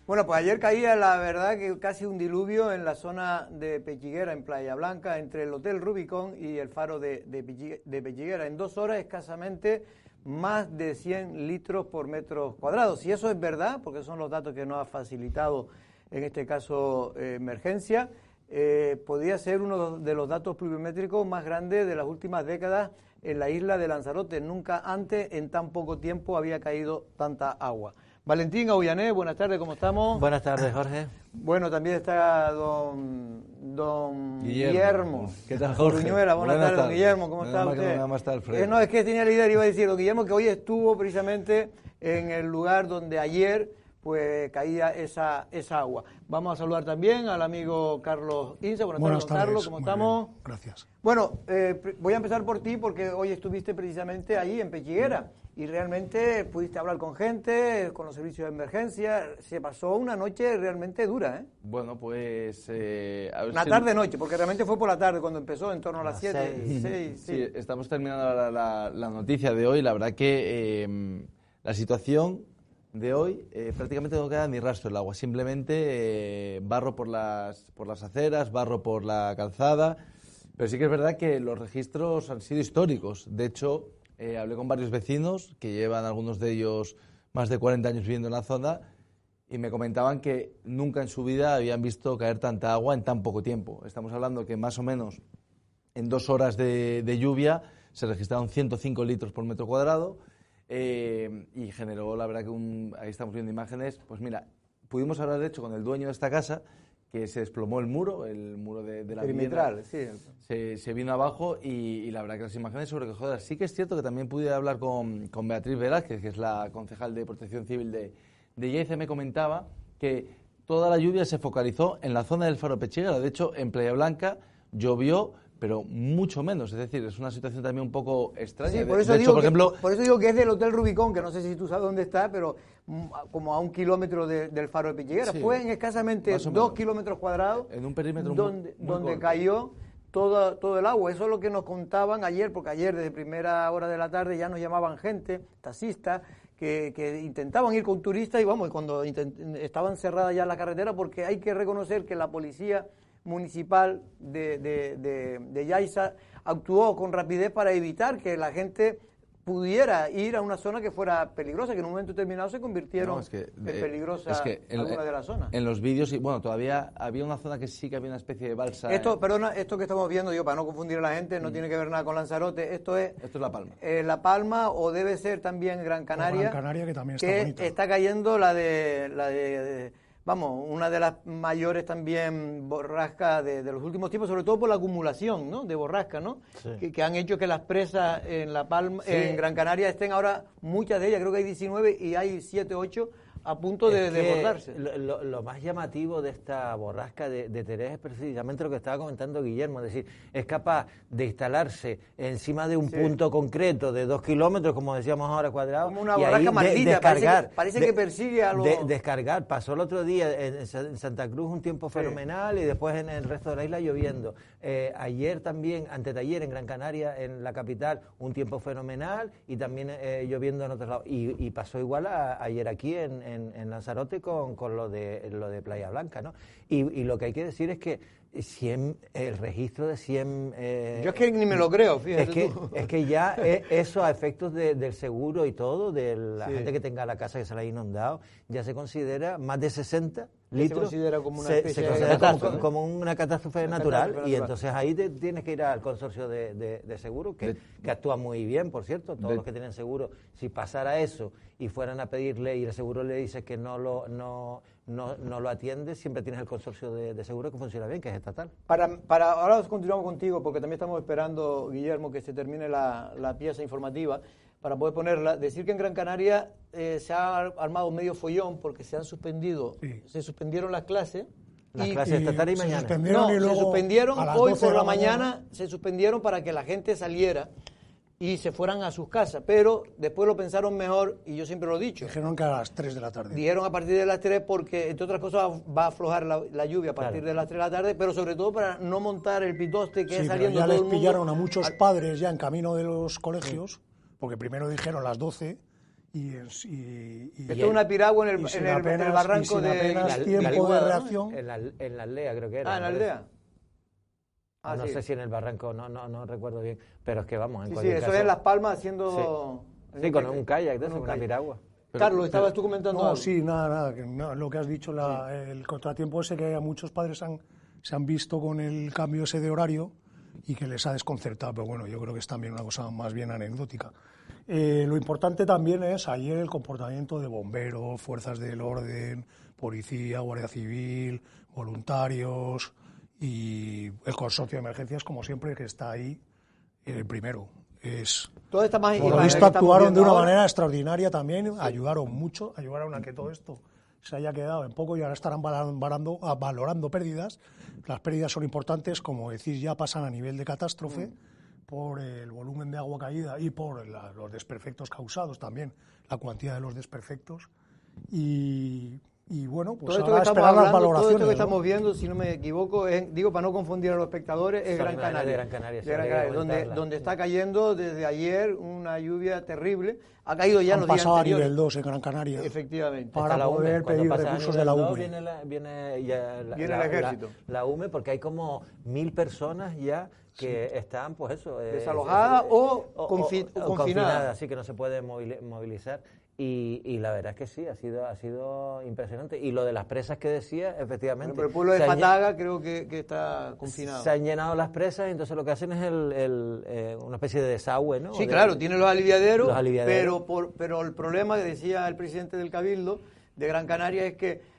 Bueno, pues ayer caía, la verdad, que casi un diluvio en la zona de Pechiguera, en Playa Blanca, entre el Hotel Rubicón y el faro de Pechiguera. En 2 horas, escasamente, más de 100 litros por metro cuadrado. Si eso es verdad, porque son los datos que nos ha facilitado, en este caso, Emergencia, podría ser uno de los datos pluviométricos más grandes de las últimas décadas en la isla de Lanzarote. Nunca antes, en tan poco tiempo, había caído tanta agua. Valentín Aullané, buenas tardes, ¿cómo estamos? Buenas tardes, Jorge. Bueno, también está don Guillermo. ¿Qué tal, Jorge? Uruñuela, buenas tardes, don Guillermo, ¿cómo está usted? Nada más está Alfredo. No, es que tenía la idea, iba a decir, don Guillermo, que hoy estuvo precisamente en el lugar donde ayer pues caía esa agua. Vamos a saludar también al amigo Carlos Insa. Buenas tardes, Carlos, ¿cómo estamos? Bien, gracias. Bueno, voy a empezar por ti porque hoy estuviste precisamente allí en Pechiguera y realmente pudiste hablar con gente, con los servicios de emergencia. Se pasó una noche realmente dura, ¿eh? Bueno, pues... una tarde-noche, porque realmente fue por la tarde cuando empezó, en torno a las 7. 6, sí, estamos terminando la noticia de hoy. La verdad que la situación de hoy prácticamente no queda ni rastro del agua, simplemente barro por las aceras, barro por la calzada, pero sí que es verdad que los registros han sido históricos. De hecho, hablé con varios vecinos que llevan, algunos de ellos, más de 40 años viviendo en la zona y me comentaban que nunca en su vida habían visto caer tanta agua en tan poco tiempo. Estamos hablando que más o menos en 2 horas de lluvia se registraron 105 litros por metro cuadrado. Y generó, la verdad que ahí estamos viendo imágenes, pues mira, pudimos hablar de hecho con el dueño de esta casa, que se desplomó el muro de la perimetral, vivienda, sí. Se vino abajo y la verdad que las imágenes sobrecogedoras. Sí que es cierto que también pude hablar con Beatriz Velázquez, que es la concejal de Protección Civil de Yaiza, me comentaba que toda la lluvia se focalizó en la zona del faro Pechiguera. De hecho, en Playa Blanca llovió, pero mucho menos, es decir, es una situación también un poco extraña. Sí, por eso digo que es del Hotel Rubicón, que no sé si tú sabes dónde está, pero como a 1 kilómetro del faro de Pechiguera. Sí, fue en escasamente 2 kilómetros cuadrados, en un perímetro donde cayó todo el agua. Eso es lo que nos contaban ayer, porque ayer desde primera hora de la tarde ya nos llamaban gente, taxistas, que intentaban ir con turistas y cuando estaban cerradas ya la carretera, porque hay que reconocer que la policía municipal de Yaiza actuó con rapidez para evitar que la gente pudiera ir a una zona que fuera peligrosa, que en un momento determinado se convirtieron en peligrosas algunas de las zonas. En los vídeos, y bueno, todavía había una zona que sí que había una especie de balsa. Esto que estamos viendo, para no confundir a la gente, no tiene que ver nada con Lanzarote, esto es La Palma. La Palma, o debe ser también Gran Canaria. Gran Canaria, que también está bonita. Está cayendo la de una de las mayores también borrascas de los últimos tiempos, sobre todo por la acumulación, ¿no?, de borrascas, ¿no? Sí. Que han hecho que las presas en La Palma, sí, en Gran Canaria estén ahora, muchas de ellas, creo que hay 19 y hay 7, 8 a punto de desbordarse. Lo más llamativo de esta borrasca de Terés es precisamente lo que estaba comentando Guillermo, es decir, es capaz de instalarse encima de un punto concreto de 2 kilómetros, como decíamos ahora, cuadrados, como una borrasca maldita, descargar, parece que persigue a los... Descargar. Pasó el otro día en Santa Cruz un tiempo fenomenal, y después en el resto de la isla lloviendo. Ayer también, antetayer en Gran Canaria, en la capital, un tiempo fenomenal y también lloviendo en otros lados. Y pasó igual ayer aquí en Lanzarote con lo de Playa Blanca, ¿no? Y lo que hay que decir es que el registro de 100... yo es que ni me lo creo, fíjate es que ya eso, a efectos del seguro y todo, de la gente que tenga la casa que se la ha inundado, ya se considera más de 60 litros. Se considera como una especie de catástrofe, como una catástrofe natural, y entonces ahí tienes que ir al consorcio de seguro, que actúa muy bien, por cierto. Todos los que tienen seguro, si pasara eso y fueran a pedirle y el seguro le dice que no lo atiende, siempre tienes el consorcio de seguro que funciona bien, que es estatal. Ahora continuamos contigo, porque también estamos esperando, Guillermo, que se termine la pieza informativa para poder ponerla. Decir que en Gran Canaria se ha armado medio follón porque se suspendieron las clases. Las clases esta tarde y mañana. Se suspendieron hoy por la mañana, se suspendieron para que la gente saliera y se fueran a sus casas, pero después lo pensaron mejor, y yo siempre lo he dicho. Dijeron que a las 3 de la tarde. Dijeron a partir de las 3 porque, entre otras cosas, va a aflojar la lluvia a partir de las 3 de la tarde, pero sobre todo para no montar el pitoste que es saliendo ya todo el les mundo. Pillaron a muchos padres ya en camino de los colegios, porque primero dijeron las 12 Esto es una piragua en el barranco de tiempo de reacción. En la aldea creo que era. En la aldea. No sé si en el barranco, no recuerdo bien, pero es que vamos, en sí, cualquier eso caso. es en Las Palmas haciendo... Sí, con un kayak, de eso, una piragua. Carlos, ¿estabas tú comentando algo? Sí, nada, lo que has dicho, el contratiempo ese que a muchos padres se han visto con el cambio ese de horario y que les ha desconcertado, pero bueno, yo creo que es también una cosa más bien anecdótica. Lo importante también es ayer el comportamiento de bomberos, fuerzas del orden, policía, guardia civil, voluntarios y el consorcio de emergencias, como siempre, que está ahí primero. Toda esta por lo visto actuaron de una manera extraordinaria también, ayudaron mucho, ayudaron a que todo esto se haya quedado en poco y ahora estarán valorando pérdidas. Las pérdidas son importantes, como decís, ya pasan a nivel de catástrofe por el volumen de agua caída y por los desperfectos causados también, la cuantía de los desperfectos. Y bueno, pues todo ahora esperar las valoraciones. Todo esto que estamos viendo, si no me equivoco, digo para no confundir a los espectadores, es Gran Canaria. Donde está cayendo desde ayer una lluvia terrible. Ha caído ya en los días pasado anteriores. a nivel 2 en Gran Canaria. Efectivamente. Para poder pedir recursos de la UME. Viene el ejército. La UME, porque hay como 1.000 personas ya que están, pues eso... desalojadas o confinadas. Así que no se pueden movilizar. Y la verdad es que sí, ha sido impresionante. Y lo de las presas que decía, efectivamente... Pero el pueblo de Fataga creo que está confinado. Se han llenado las presas y entonces lo que hacen es una especie de desagüe, ¿no? Sí, claro, tienen los aliviaderos. Pero el problema que decía el presidente del Cabildo de Gran Canaria es que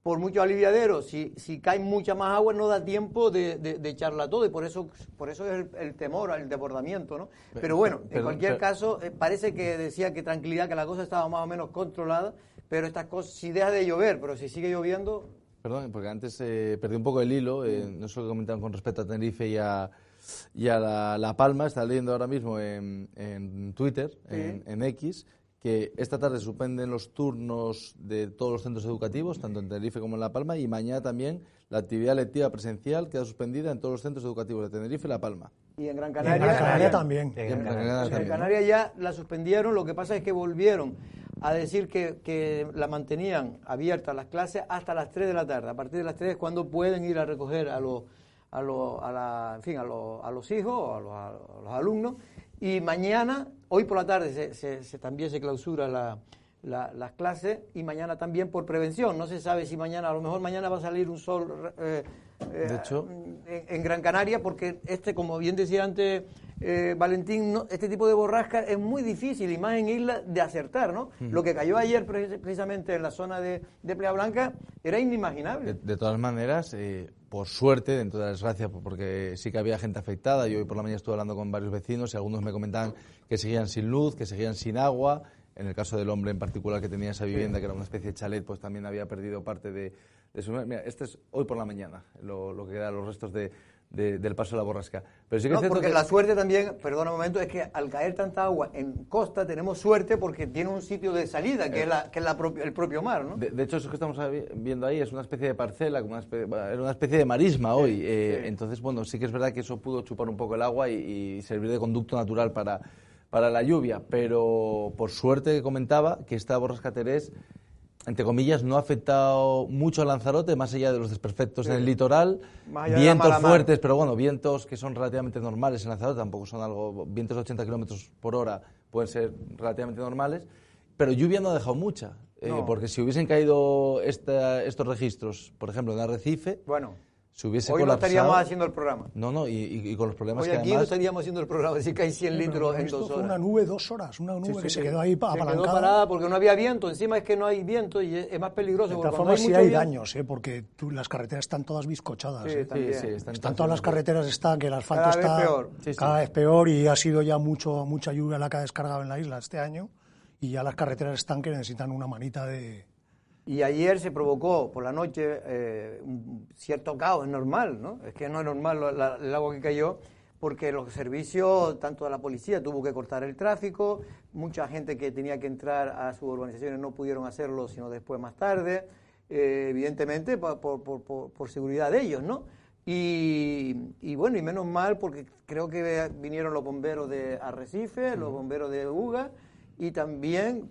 por muchos aliviaderos, si cae mucha más agua no da tiempo de echarla todo y por eso es el temor al desbordamiento, ¿no? Pero bueno, en cualquier caso, parece que decía que tranquilidad, que la cosa estaba más o menos controlada, pero estas cosas, si deja de llover, pero si sigue lloviendo... Perdón, porque antes perdí un poco el hilo, no sé lo que comentaban con respecto a Tenerife y a La Palma, está leyendo ahora mismo en Twitter, sí. en X, que esta tarde suspenden los turnos de todos los centros educativos, tanto en Tenerife como en La Palma, y mañana también la actividad lectiva presencial queda suspendida en todos los centros educativos de Tenerife y La Palma. Y en Gran Canaria, también. En Gran Canaria ya la suspendieron, lo que pasa es que volvieron a decir que la mantenían abierta las clases hasta las 3 de la tarde. A partir de las 3 es cuando pueden ir a recoger a los hijos o a los alumnos. Y mañana, hoy por la tarde, también se clausura las clases y mañana también por prevención. No se sabe si mañana, a lo mejor mañana va a salir un sol de hecho, en Gran Canaria, porque como bien decía antes Valentín, este tipo de borrasca es muy difícil, y más en islas, de acertar, ¿no? Lo que cayó ayer precisamente en la zona de Playa Blanca era inimaginable. De todas maneras, por suerte, dentro de la desgracia, porque sí que había gente afectada. Yo hoy por la mañana estuve hablando con varios vecinos y algunos me comentaban que seguían sin luz, que seguían sin agua. En el caso del hombre en particular que tenía esa vivienda, que era una especie de chalet, pues también había perdido parte de su... Mira, este es hoy por la mañana, lo que queda, los restos del paso de la borrasca. Pero sí que es cierto porque la suerte también, perdona un momento, es que al caer tanta agua en costa tenemos suerte porque tiene un sitio de salida, que es el propio mar, ¿no? De hecho, eso que estamos viendo ahí es una especie de parcela, era una especie de marisma hoy. Sí. Entonces, bueno, sí que es verdad que eso pudo chupar un poco el agua y servir de conducto natural para la lluvia, pero por suerte comentaba que esta borrasca Terés, entre comillas, no ha afectado mucho a Lanzarote, más allá de los desperfectos en el litoral, vientos fuertes, pero bueno, vientos que son relativamente normales en Lanzarote, tampoco son vientos de 80 kilómetros por hora pueden ser relativamente normales, pero lluvia no ha dejado mucha, porque si hubiesen caído estos registros, por ejemplo, en Arrecife... Bueno. Si hubiese hoy colapsado, no estaríamos haciendo el programa. No, y con los problemas hoy que aquí además... no estaríamos haciendo el programa, decir que hay 100 litros en 2 horas. Fue una nube 2 horas, una nube que se quedó ahí apalancada. Se quedó parada porque no había viento, encima es que no hay viento y es más peligroso. De todas formas sí hay daños, porque las carreteras están todas bizcochadas. Sí, están todas las carreteras, que el asfalto cada vez peor y ha sido ya mucha lluvia la que ha descargado en la isla este año y ya las carreteras están que necesitan una manita de... Y ayer se provocó por la noche un cierto caos, es normal, ¿no? Es que no es normal el agua que cayó, porque los servicios, tanto de la policía, tuvo que cortar el tráfico, mucha gente que tenía que entrar a sus urbanizaciones no pudieron hacerlo, sino después más tarde, evidentemente por seguridad de ellos, ¿no? Y bueno, y menos mal, porque creo que vinieron los bomberos de Arrecife, los bomberos de Uga, y también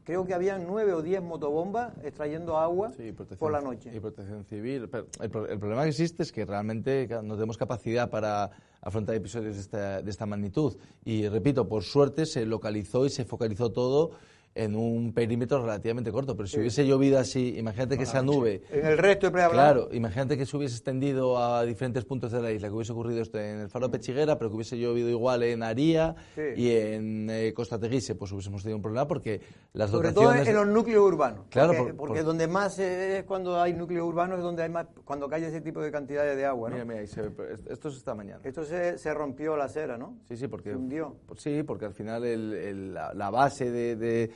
creo que habían 9 o 10 motobombas extrayendo agua por la noche. Y protección civil. Pero el problema que existe es que realmente no tenemos capacidad para afrontar episodios de esta magnitud. Y repito, por suerte se localizó y se focalizó todo en un perímetro relativamente corto, pero si hubiese llovido así, imagínate que esa nube... En el resto de Playa Blanca. Claro, imagínate que se hubiese extendido a diferentes puntos de la isla, que hubiese ocurrido esto en el Faro de Pechiguera, pero que hubiese llovido igual en Aría y en Costa Teguise, pues hubiésemos tenido un problema porque las dotaciones... Sobre todo en los núcleos urbanos, claro, porque donde más es cuando hay núcleos urbanos, es donde hay más, cuando cae ese tipo de cantidades de agua, ¿no? Mira, ahí se ve, esto es esta mañana. Esto se rompió la acera, ¿no? Sí, porque... Se hundió. Sí, porque al final la base de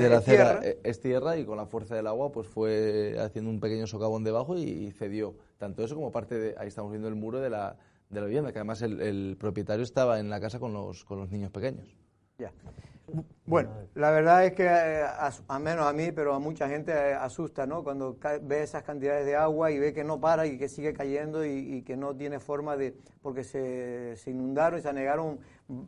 la acera es tierra y con la fuerza del agua pues fue haciendo un pequeño socavón debajo y cedió. Tanto eso como parte de... Ahí estamos viendo el muro de la vivienda, que además el propietario estaba en la casa con los niños pequeños. Ya. Bueno, la verdad es que a menos a mí, pero a mucha gente asusta, ¿no? Cuando ve esas cantidades de agua y ve que no para y que sigue cayendo y que no tiene forma de... Porque se inundaron y se anegaron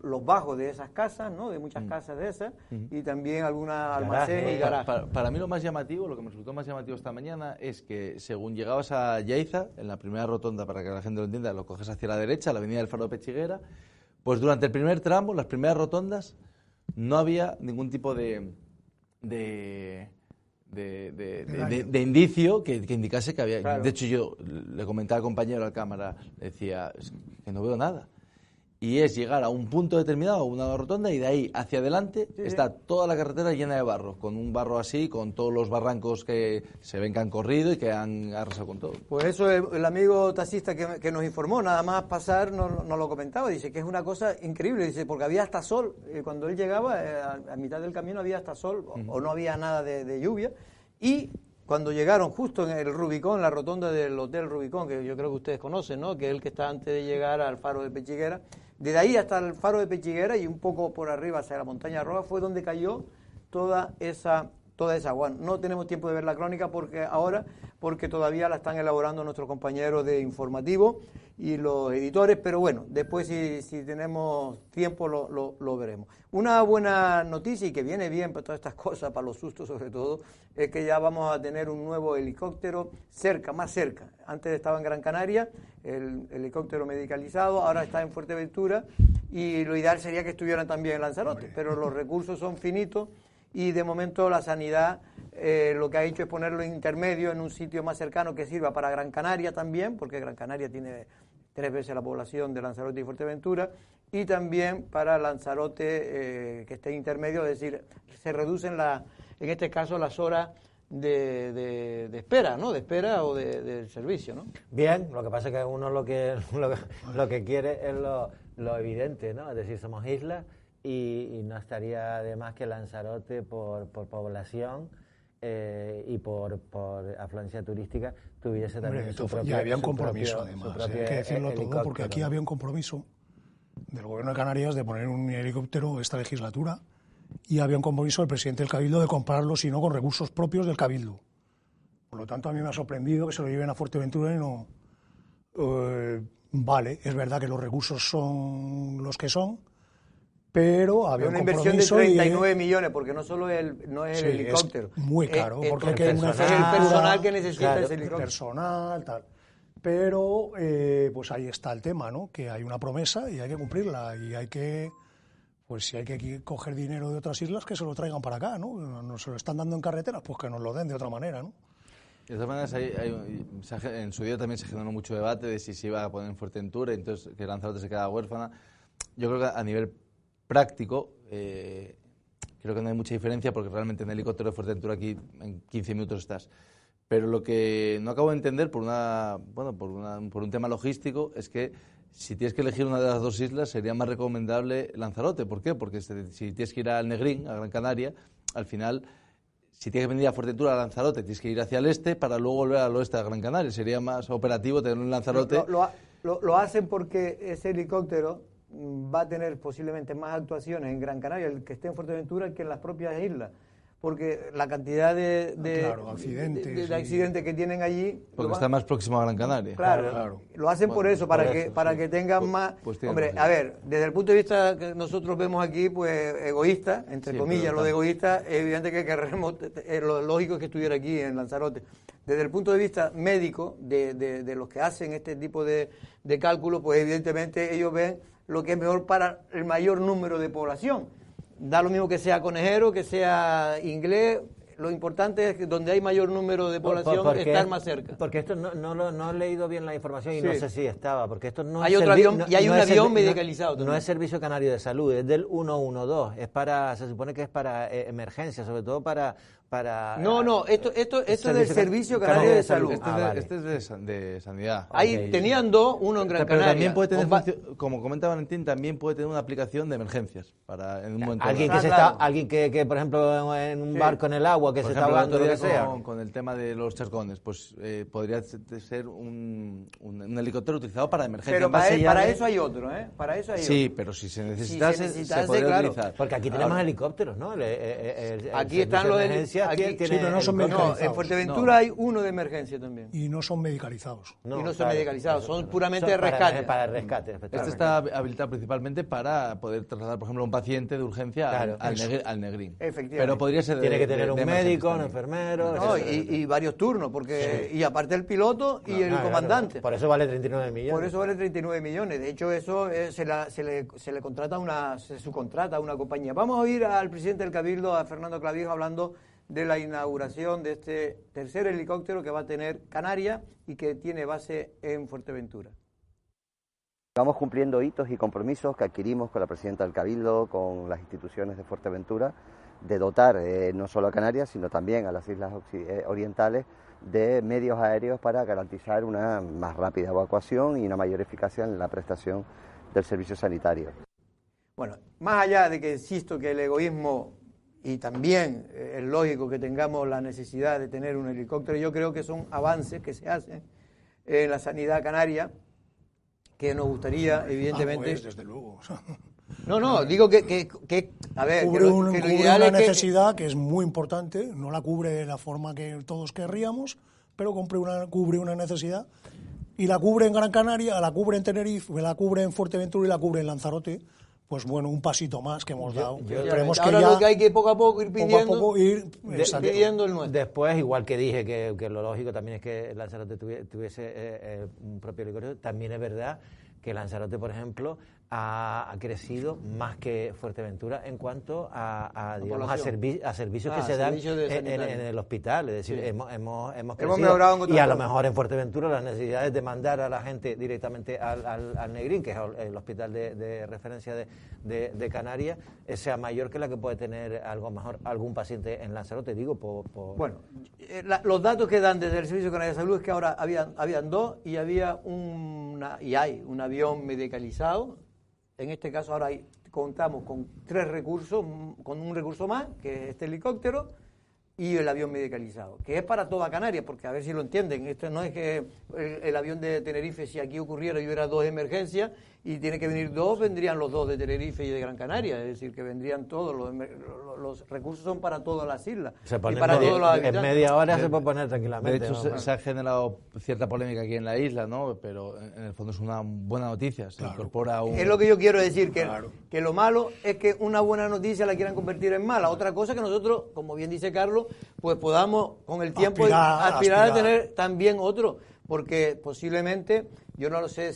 los bajos de esas casas, ¿no? De muchas casas de esas, y también alguna almacén y garaje. Para mí lo más llamativo, lo que me resultó más llamativo esta mañana es que según llegabas a Yaiza, en la primera rotonda, para que la gente lo entienda, lo coges hacia la derecha, la avenida del Faro de Pechiguera, pues durante el primer tramo, las primeras rotondas, no había ningún tipo de indicio que indicase que había... Claro. De hecho, yo le comentaba al compañero al cámara, le decía, es que no veo nada. Y es llegar a un punto determinado, una rotonda, y de ahí hacia adelante está toda la carretera llena de barro, con un barro así, con todos los barrancos que se ven que han corrido y que han arrasado con todo. Pues eso el amigo taxista que nos informó, nada más pasar, nos lo comentaba, dice que es una cosa increíble, dice, porque había hasta sol, cuando él llegaba, a mitad del camino había hasta sol, o no había nada de lluvia, y cuando llegaron justo en el Rubicón, la rotonda del Hotel Rubicón, que yo creo que ustedes conocen, ¿no? Que es el que está antes de llegar al Faro de Pechiguera, desde ahí hasta el Faro de Pechiguera y un poco por arriba hacia la Montaña Roja fue donde cayó toda esa agua. No tenemos tiempo de ver la crónica porque todavía la están elaborando nuestros compañeros de informativo y los editores, pero bueno, después si tenemos tiempo lo veremos. Una buena noticia y que viene bien para todas estas cosas, para los sustos sobre todo, es que ya vamos a tener un nuevo helicóptero más cerca. Antes estaba en Gran Canaria, el helicóptero medicalizado, ahora está en Fuerteventura y lo ideal sería que estuvieran también en Lanzarote, pero los recursos son finitos y de momento la sanidad lo que ha hecho es ponerlo intermedio en un sitio más cercano que sirva para Gran Canaria también, porque Gran Canaria tiene 3 veces la población de Lanzarote y Fuerteventura, y también para Lanzarote que esté intermedio, es decir, se reducen en este caso las horas de espera, ¿no? De espera o del servicio, ¿no? Bien, lo que pasa es que uno lo que quiere es lo evidente, ¿no? Es decir, somos islas y no estaría de más que Lanzarote por población y por afluencia turística tuviese también su propio... Y había un compromiso, además, hay que decirlo todo, porque aquí había un compromiso del Gobierno de Canarias de poner un helicóptero esta legislatura y había un compromiso del presidente del Cabildo de comprarlo, si no, con recursos propios del Cabildo. Por lo tanto, a mí me ha sorprendido que se lo lleven a Fuerteventura y no... vale, es verdad que los recursos son los que son, pero había una un inversión de 39 millones, porque no solo el helicóptero. Es muy caro, porque hay que el personal que necesita ese helicóptero. Personal, tal. Pero, pues ahí está el tema, ¿no? Que hay una promesa y hay que cumplirla. Y hay que, pues si hay que coger dinero de otras islas, que se lo traigan para acá, ¿no? Nos lo están dando en carreteras, pues que nos lo den de otra manera, ¿no? De todas maneras, en su día también se generó mucho debate de si se iba a poner en Fuerteventura, entonces que Lanzarote se quedaba huérfana. Yo creo que a nivel práctico, creo que no hay mucha diferencia porque realmente en el helicóptero de Fuerteventura aquí en 15 minutos estás. Pero lo que no acabo de entender por un tema logístico es que si tienes que elegir una de las dos islas sería más recomendable Lanzarote. ¿Por qué? Porque si tienes que ir al Negrín, a Gran Canaria, al final, si tienes que venir a Fuerteventura, a Lanzarote, tienes que ir hacia el este para luego volver al oeste a Gran Canaria. Sería más operativo tenerlo en Lanzarote. Lo hacen porque ese helicóptero va a tener posiblemente más actuaciones en Gran Canaria, el que esté en Fuerteventura, que en las propias islas. porque la cantidad de accidentes que tienen allí... Porque está más próximo a Gran Canaria. Claro. Lo hacen por eso, para que tengan más... Hombre, a ver, desde el punto de vista que nosotros vemos aquí, pues egoísta, entre comillas, lo de egoísta, es evidente que queremos, lo lógico es que estuviera aquí en Lanzarote. Desde el punto de vista médico, de los que hacen este tipo de cálculos, pues evidentemente ellos ven lo que es mejor para el mayor número de población. Da lo mismo que sea conejero, que sea inglés. Lo importante es que donde hay mayor número de población, estar más cerca. Porque esto no he leído bien la información y no sé si estaba, porque esto no hay es... otro avión, y hay un avión medicalizado también. No es Servicio Canario de Salud, es del 112, se supone que es para emergencia, sobre todo para... No, esto es del Servicio Canario de Salud. Este es de Sanidad. Ahí tenían dos, uno en Gran Canaria. También puede tener, como comenta Valentín, también puede tener una aplicación de emergencias en un momento. Alguien que, por ejemplo, en un barco en el agua, que se está ahogando, lo que sea. Con el tema de los charcones, pues podría ser un helicóptero utilizado para emergencias. Pero para eso hay otro, ¿eh? Para eso hay sí, otro. Pero si se necesitase, se podría utilizar. Porque aquí tenemos helicópteros, ¿no? Aquí están los emergencias. Pero no son medicalizados. En Fuerteventura hay uno de emergencia también. Y no son medicalizados. No son medicalizados, son puramente de rescate. Para rescate, Este está habilitado principalmente para poder trasladar, por ejemplo, a un paciente de urgencia al Negrín. Efectivamente. Pero podría ser Tiene que tener un médico, un enfermero... y varios turnos, porque y aparte el piloto y el comandante. Por eso vale 39 millones. Por eso vale 39 millones. De hecho, eso se le contrata se subcontrata a una compañía. Vamos a oír al presidente del Cabildo, a Fernando Clavijo, hablando de la inauguración de este tercer helicóptero que va a tener Canarias y que tiene base en Fuerteventura. Vamos cumpliendo hitos y compromisos que adquirimos con la presidenta del Cabildo, con las instituciones de Fuerteventura, de dotar no solo a Canarias, sino también a las islas orientales de medios aéreos para garantizar una más rápida evacuación y una mayor eficacia en la prestación del servicio sanitario. Bueno, más allá de que insisto que el egoísmo, y también es lógico que tengamos la necesidad de tener un helicóptero, yo creo que son avances que se hacen en la sanidad canaria, que nos gustaría, evidentemente... Pues, desde luego. No, digo que a ver, cubre una necesidad que es muy importante, no la cubre de la forma que todos querríamos, pero cubre una necesidad, y la cubre en Gran Canaria, la cubre en Tenerife, la cubre en Fuerteventura y la cubre en Lanzarote. Pues bueno, un pasito más que hemos dado. Creemos que ahora lo que hay que poco a poco ir pidiendo, pidiendo el nuestro. Después, igual que dije que lo lógico también es que Lanzarote tuviese un propio helicóptero, también es verdad que Lanzarote, por ejemplo, ha crecido más que Fuerteventura en cuanto a servicios que se dan en el hospital. Es decir, hemos crecido. Mejorado y a lo mejor en Fuerteventura las necesidades de mandar a la gente directamente al Negrín, que es el hospital de referencia de Canarias, sea mayor que la que puede tener algún paciente en Lanzarote, digo, Bueno, los datos que dan desde el Servicio Canario de Salud es que ahora habían dos y había hay un avión medicalizado. En este caso ahora contamos con 3 recursos, con un recurso más, que es este helicóptero, y el avión medicalizado, que es para toda Canarias, porque a ver si lo entienden, esto no es que el avión de Tenerife, si aquí ocurriera y hubiera 2 emergencias, y tiene que venir 2, vendrían los 2 de Tenerife y de Gran Canaria, es decir, que vendrían todos, los recursos son para todas las islas, y para todos los habitantes. En media hora se puede poner tranquilamente. De hecho, se ha generado cierta polémica aquí en la isla, ¿no? Pero en el fondo es una buena noticia, se incorpora un... Es lo que yo quiero decir, que lo malo es que una buena noticia la quieran convertir en mala. Otra cosa que nosotros, como bien dice Carlos, pues podamos con el tiempo aspirar a tener también otro, porque posiblemente, yo no lo sé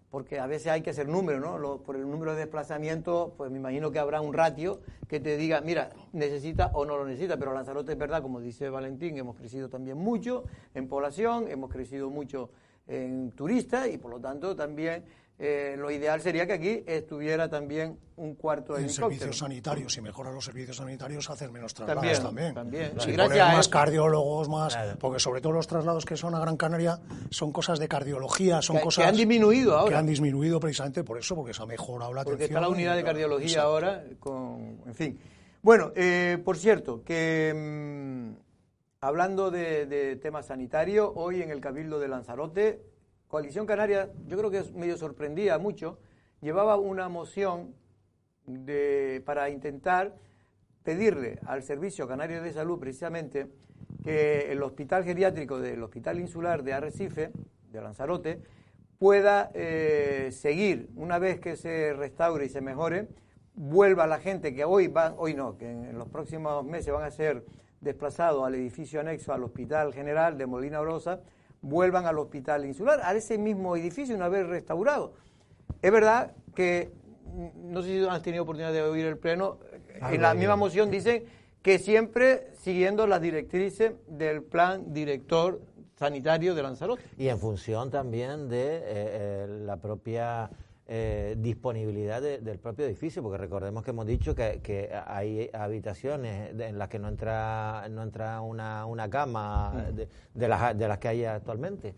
porque a veces hay que hacer números, ¿no? Por el número de desplazamientos, pues me imagino que habrá un ratio que te diga, mira, necesita o no lo necesita, pero Lanzarote es verdad, como dice Valentín, hemos crecido también mucho en población, hemos crecido mucho en turistas y por lo tanto también lo ideal sería que aquí estuviera también un cuarto de helicóptero. En servicios sanitarios, si mejoran los servicios sanitarios, hacer menos traslados también. Sí, gracias más cardiólogos, porque sobre todo los traslados que son a Gran Canaria son cosas de cardiología, son cosas que han disminuido ahora. Que han disminuido precisamente por eso, porque se ha mejorado la atención. Porque está la unidad de cardiología ahora, en fin. Bueno, por cierto, que hablando de temas sanitarios, hoy en el Cabildo de Lanzarote, Coalición Canaria, yo creo que medio sorprendía mucho, llevaba una moción para intentar pedirle al Servicio Canario de Salud precisamente que el hospital geriátrico del Hospital Insular de Arrecife, de Lanzarote, pueda seguir, una vez que se restaure y se mejore, vuelva la gente que que en los próximos meses van a ser desplazados al edificio anexo al Hospital General de Molina Orosa, vuelvan al Hospital Insular, a ese mismo edificio una vez restaurado. Es verdad que, no sé si han tenido oportunidad de oír el Pleno, en la misma moción dicen que siempre siguiendo las directrices del Plan Director Sanitario de Lanzarote. Y en función también de la propia disponibilidad del propio edificio, porque recordemos que hemos dicho que hay habitaciones en las que no entra una cama de las que hay actualmente,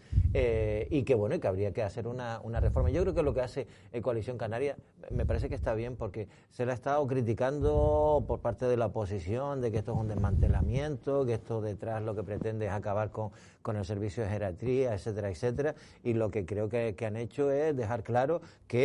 y que bueno, y que habría que hacer una reforma. Yo creo que lo que hace Coalición Canaria me parece que está bien, porque se le ha estado criticando por parte de la oposición de que esto es un desmantelamiento, que esto detrás lo que pretende es acabar con el servicio de geriatría, etcétera, etcétera, y lo que creo que han hecho es dejar claro que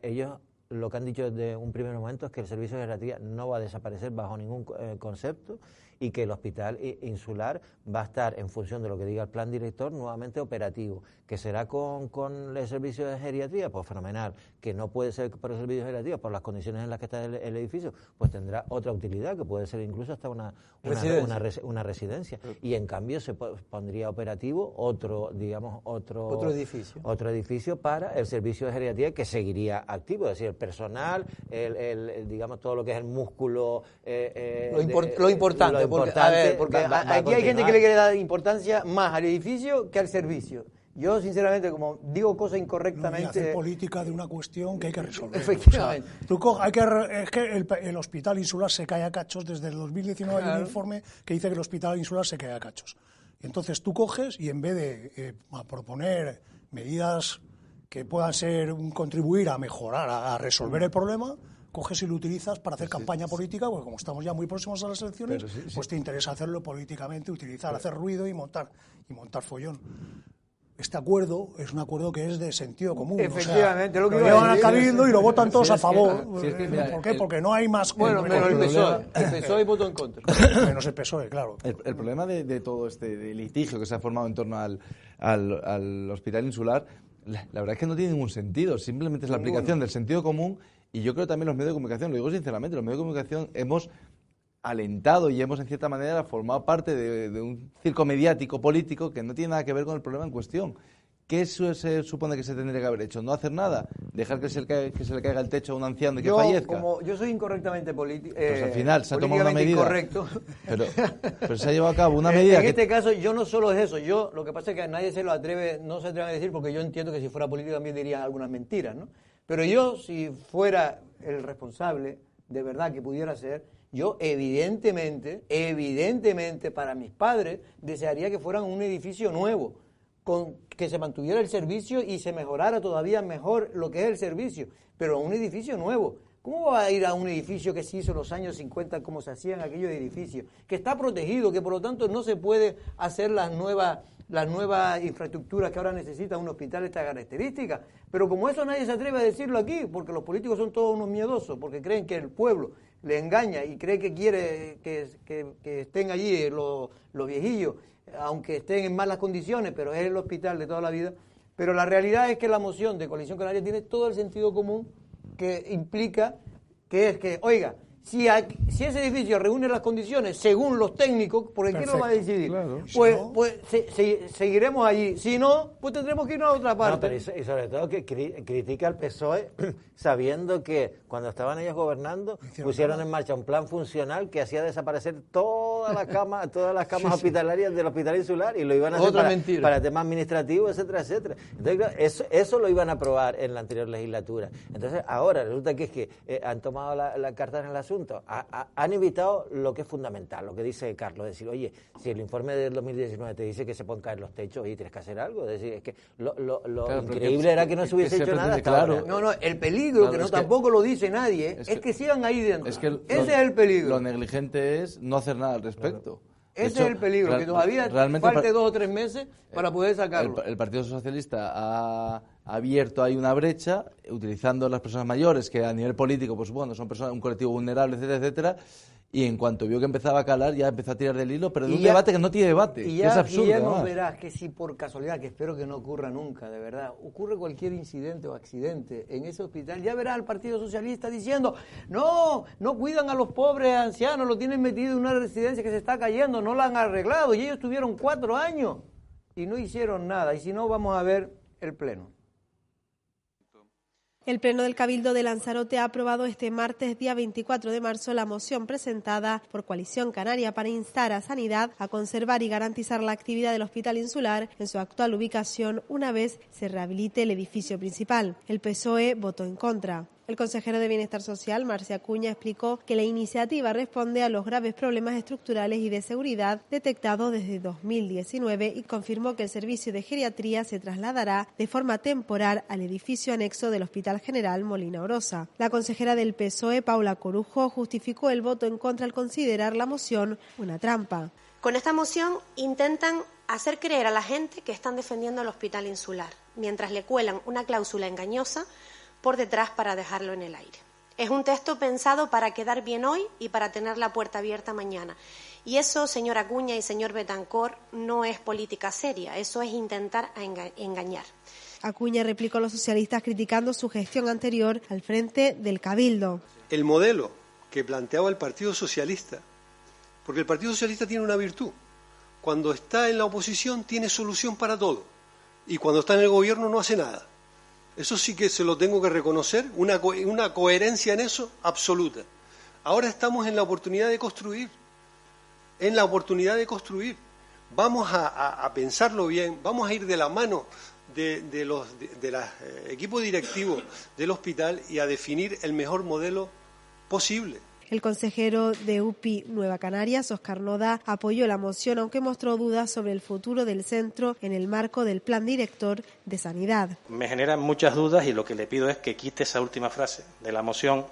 ellos lo que han dicho desde un primer momento es que el servicio de geriatría no va a desaparecer bajo ningún concepto, y que el hospital insular va a estar, en función de lo que diga el plan director, nuevamente operativo. ¿Que será con el servicio de geriatría? Pues fenomenal. ¿Que no puede ser por el servicio de geriatría, por las condiciones en las que está el edificio? Pues tendrá otra utilidad, que puede ser incluso hasta una residencia. Y en cambio se pondría operativo otro edificio para el servicio de geriatría, que seguiría activo, es decir, el personal, digamos todo lo que es el músculo, lo importante, porque aquí hay gente que le quiere dar importancia más al edificio que al servicio. Yo, sinceramente, como digo cosas incorrectamente... No, hacer política de una cuestión que hay que resolver. Efectivamente. O sea, es que el Hospital Insular se cae a cachos. Desde el 2019 hay un informe que dice que el Hospital Insular se cae a cachos. Y entonces tú coges y en vez de proponer medidas que puedan contribuir a mejorar, a resolver el problema, coges y lo utilizas para hacer campaña política, porque como estamos ya muy próximos a las elecciones, pues te interesa hacerlo políticamente, hacer ruido y montar follón. Este acuerdo es un acuerdo que es de sentido común. Efectivamente, o sea, lo que llevan al Cabildo y lo votan todos a favor. Mira, ¿Por qué? Porque no hay más... Bueno, menos el PSOE. El PSOE votó en contra. Menos el PSOE, claro. El problema de todo este litigio que se ha formado en torno al Hospital Insular, la verdad es que no tiene ningún sentido. Simplemente es la aplicación del sentido común. Y yo creo también los medios de comunicación, lo digo sinceramente, los medios de comunicación hemos alentado y hemos en cierta manera formado parte de un circo mediático político que no tiene nada que ver con el problema en cuestión. ¿Qué se supone que se tendría que haber hecho? ¿No hacer nada? ¿Dejar que se le caiga el techo a un anciano y que fallezca? Yo soy incorrectamente político. Pues al final se ha tomado una medida. Incorrecto. Pero se ha llevado a cabo una medida. En este caso, yo no solo es eso. Lo que pasa es que nadie no se atreve a decir, porque yo entiendo que si fuera político también diría algunas mentiras, ¿no? Pero yo, si fuera el responsable, de verdad que pudiera ser, yo evidentemente, para mis padres, desearía que fueran un edificio nuevo, que se mantuviera el servicio y se mejorara todavía mejor lo que es el servicio, pero un edificio nuevo. ¿Cómo va a ir a un edificio que se hizo en los años 50 como se hacían aquellos edificios? Que está protegido, que por lo tanto no se puede hacer las nuevas infraestructuras que ahora necesita un hospital de esta característica. Pero como eso nadie se atreve a decirlo aquí, porque los políticos son todos unos miedosos, porque creen que el pueblo le engaña y cree que quiere que estén allí los viejillos, aunque estén en malas condiciones, pero es el hospital de toda la vida. Pero la realidad es que la moción de Coalición Canaria tiene todo el sentido común, que implica que oiga, si ese edificio reúne las condiciones según los técnicos, ¿por qué no va a decidir? Claro. Pues seguiremos allí. Si no, pues tendremos que irnos a otra parte. No, pero y sobre todo que critica al PSOE sabiendo que cuando estaban ellos gobernando pusieron en marcha un plan funcional que hacía desaparecer todas las camas hospitalarias del Hospital Insular, y lo iban a hacer para temas administrativos, etcétera, etcétera. Entonces, claro, eso lo iban a aprobar en la anterior legislatura. Entonces, ahora resulta que han tomado la carta en el asunto. Han evitado lo que es fundamental, lo que dice Carlos, decir, oye, si el informe del 2019 te dice que se pueden caer los techos y tienes que hacer algo, es decir, es que lo increíble era que no se hubiese hecho nada hasta ahora. No, el peligro, tampoco lo dice nadie, es que sigan ahí dentro. Ese es el peligro. Lo negligente es no hacer nada al respecto. Ese es el peligro, que todavía falte 2 o 3 meses para poder sacarlo. El Partido Socialista ha abierto ahí una brecha, utilizando las personas mayores, que a nivel político, pues bueno, son personas, un colectivo vulnerable, etcétera, etcétera, y en cuanto vio que empezaba a calar, ya empezó a tirar del hilo, pero de un debate que no tiene debate, que es absurdo. Y ya no verás que si por casualidad, que espero que no ocurra nunca, de verdad, ocurre cualquier incidente o accidente en ese hospital, ya verás al Partido Socialista diciendo, no cuidan a los pobres ancianos, lo tienen metido en una residencia que se está cayendo, no la han arreglado, y ellos tuvieron 4 años y no hicieron nada, y si no, vamos a ver el pleno. El Pleno del Cabildo de Lanzarote ha aprobado este martes, día 24 de marzo, la moción presentada por Coalición Canaria para instar a Sanidad a conservar y garantizar la actividad del Hospital Insular en su actual ubicación una vez se rehabilite el edificio principal. El PSOE votó en contra. El consejero de Bienestar Social, Marci Acuña, explicó que la iniciativa responde a los graves problemas estructurales y de seguridad detectados desde 2019 y confirmó que el servicio de geriatría se trasladará de forma temporal al edificio anexo del Hospital General Molina Orosa. La consejera del PSOE, Paula Corujo, justificó el voto en contra al considerar la moción una trampa. Con esta moción intentan hacer creer a la gente que están defendiendo el Hospital Insular, mientras le cuelan una cláusula engañosa por detrás para dejarlo en el aire. Es un texto pensado para quedar bien hoy y para tener la puerta abierta mañana. Y eso, señor Acuña y señor Betancor, no es política seria, eso es intentar engañar. Acuña replicó a los socialistas criticando su gestión anterior al frente del Cabildo. El modelo que planteaba el Partido Socialista, porque el Partido Socialista tiene una virtud, cuando está en la oposición tiene solución para todo y cuando está en el gobierno no hace nada. Eso sí que se lo tengo que reconocer, una coherencia en eso absoluta. Ahora estamos en la oportunidad de construir, Vamos a pensarlo bien, vamos a ir de la mano de los equipos directivos del hospital y a definir el mejor modelo posible. El consejero de UPI Nueva Canarias, Óscar Noda, apoyó la moción, aunque mostró dudas sobre el futuro del centro en el marco del Plan Director de Sanidad. Me generan muchas dudas y lo que le pido es que quite esa última frase de la moción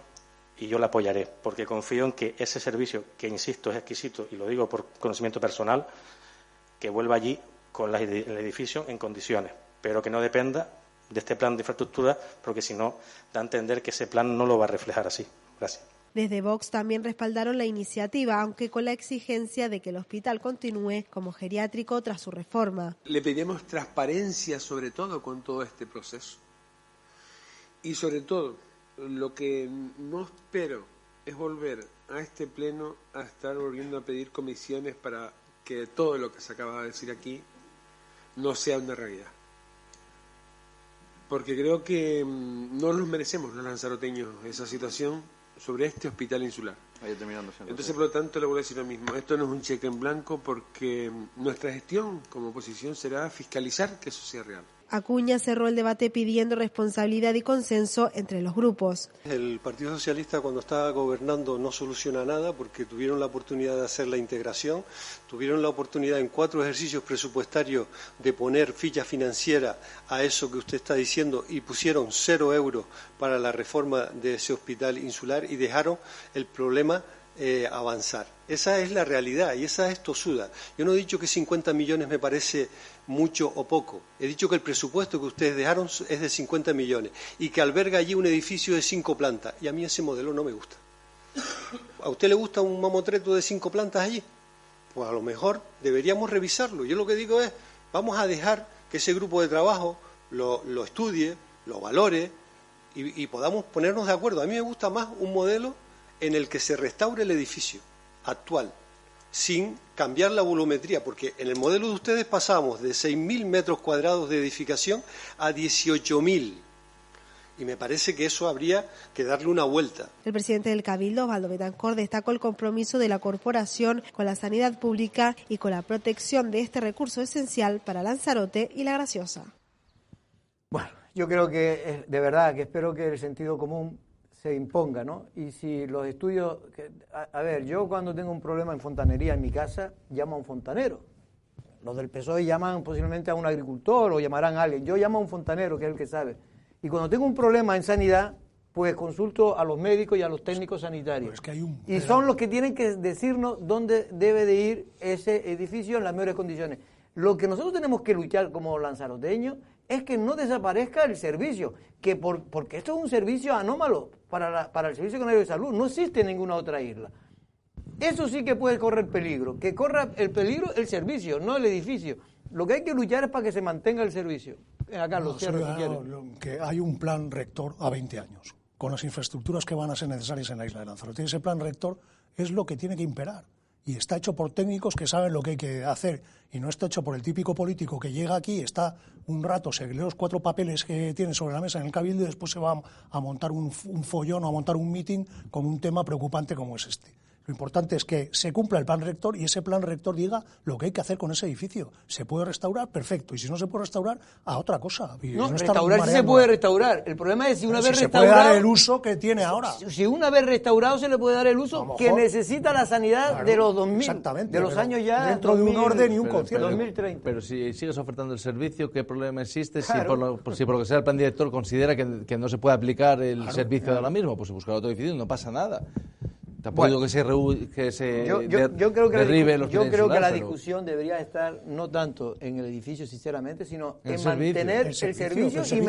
y yo la apoyaré, porque confío en que ese servicio, que insisto es exquisito y lo digo por conocimiento personal, que vuelva allí con el edificio en condiciones, pero que no dependa de este plan de infraestructura, porque si no, da a entender que ese plan no lo va a reflejar así. Gracias. Desde Vox también respaldaron la iniciativa, aunque con la exigencia de que el hospital continúe como geriátrico tras su reforma. Le pedimos transparencia sobre todo con todo este proceso. Y sobre todo, lo que no espero es volver a este pleno a estar volviendo a pedir comisiones para que todo lo que se acaba de decir aquí no sea una realidad. Porque creo que no nos merecemos los lanzaroteños esa situación sobre este hospital insular. Entonces, por lo tanto, le voy a decir lo mismo. Esto no es un cheque en blanco porque nuestra gestión como oposición será fiscalizar que eso sea real. Acuña cerró el debate pidiendo responsabilidad y consenso entre los grupos. El Partido Socialista cuando estaba gobernando no soluciona nada porque tuvieron la oportunidad de hacer la integración, tuvieron la oportunidad en 4 ejercicios presupuestarios de poner ficha financiera a eso que usted está diciendo y pusieron 0 euros para la reforma de ese hospital insular y dejaron el problema avanzar. Esa es la realidad y esa es tosuda. Yo no he dicho que 50 millones me parece mucho o poco. He dicho que el presupuesto que ustedes dejaron es de 50 millones y que alberga allí un edificio de 5 plantas. Y a mí ese modelo no me gusta. ¿A usted le gusta un mamotreto de 5 plantas allí? Pues a lo mejor deberíamos revisarlo. Yo lo que digo es, vamos a dejar que ese grupo de trabajo lo estudie, lo valore y podamos ponernos de acuerdo. A mí me gusta más un modelo en el que se restaure el edificio actual, sin cambiar la volumetría, porque en el modelo de ustedes pasamos de 6.000 metros cuadrados de edificación a 18.000. Y me parece que eso habría que darle una vuelta. El presidente del Cabildo, Osvaldo Betancor, destacó el compromiso de la corporación con la sanidad pública y con la protección de este recurso esencial para Lanzarote y La Graciosa. Bueno, yo creo que, de verdad, que espero que el sentido común se imponga, ¿no? Y si los estudios... A ver, yo cuando tengo un problema en fontanería en mi casa, llamo a un fontanero. Los del PSOE llaman posiblemente a un agricultor o llamarán a alguien. Yo llamo a un fontanero, que es el que sabe. Y cuando tengo un problema en sanidad, Pues consulto a los médicos y a los técnicos sanitarios. Es que hay y son los que tienen que decirnos dónde debe de ir ese edificio en las mejores condiciones. Lo que nosotros tenemos que luchar como lanzaroteños es que no desaparezca el servicio, porque esto es un servicio anómalo para el Servicio Canario de Salud. No existe en ninguna otra isla. Eso sí que puede correr peligro. Que corra el peligro el servicio, no el edificio. Lo que hay que luchar es para que se mantenga el servicio. Acá que hay un plan rector a 20 años, con las infraestructuras que van a ser necesarias en la isla de Lanzarote. Ese plan rector es lo que tiene que imperar. Y está hecho por técnicos que saben lo que hay que hacer. Y no está hecho por el típico político que llega aquí, está un rato, se lee los 4 papeles que tiene sobre la mesa en el Cabildo y después se va a montar un follón o a montar un meeting con un tema preocupante como es este. Lo importante es que se cumpla el plan rector y ese plan rector diga lo que hay que hacer con ese edificio. ¿Se puede restaurar? Perfecto. Y si no se puede restaurar, a otra cosa. No, restaurar sí se puede restaurar. El problema es si una vez restaurado... se puede dar el uso que tiene ahora. Si una vez restaurado se le puede dar el uso que necesita la sanidad de los 2000. Exactamente. De los años ya... Dentro 2000, de un orden y un concierto. 2030. Pero si sigues ofertando el servicio, ¿qué problema existe? Claro. Si por lo que sea el plan director considera que no se puede aplicar el servicio de ahora mismo, pues se busca otro edificio y no pasa nada. Tampoco digo que se derribe los Yo creo que la discusión debería estar no tanto en el edificio, sinceramente, sino en mantener el servicio y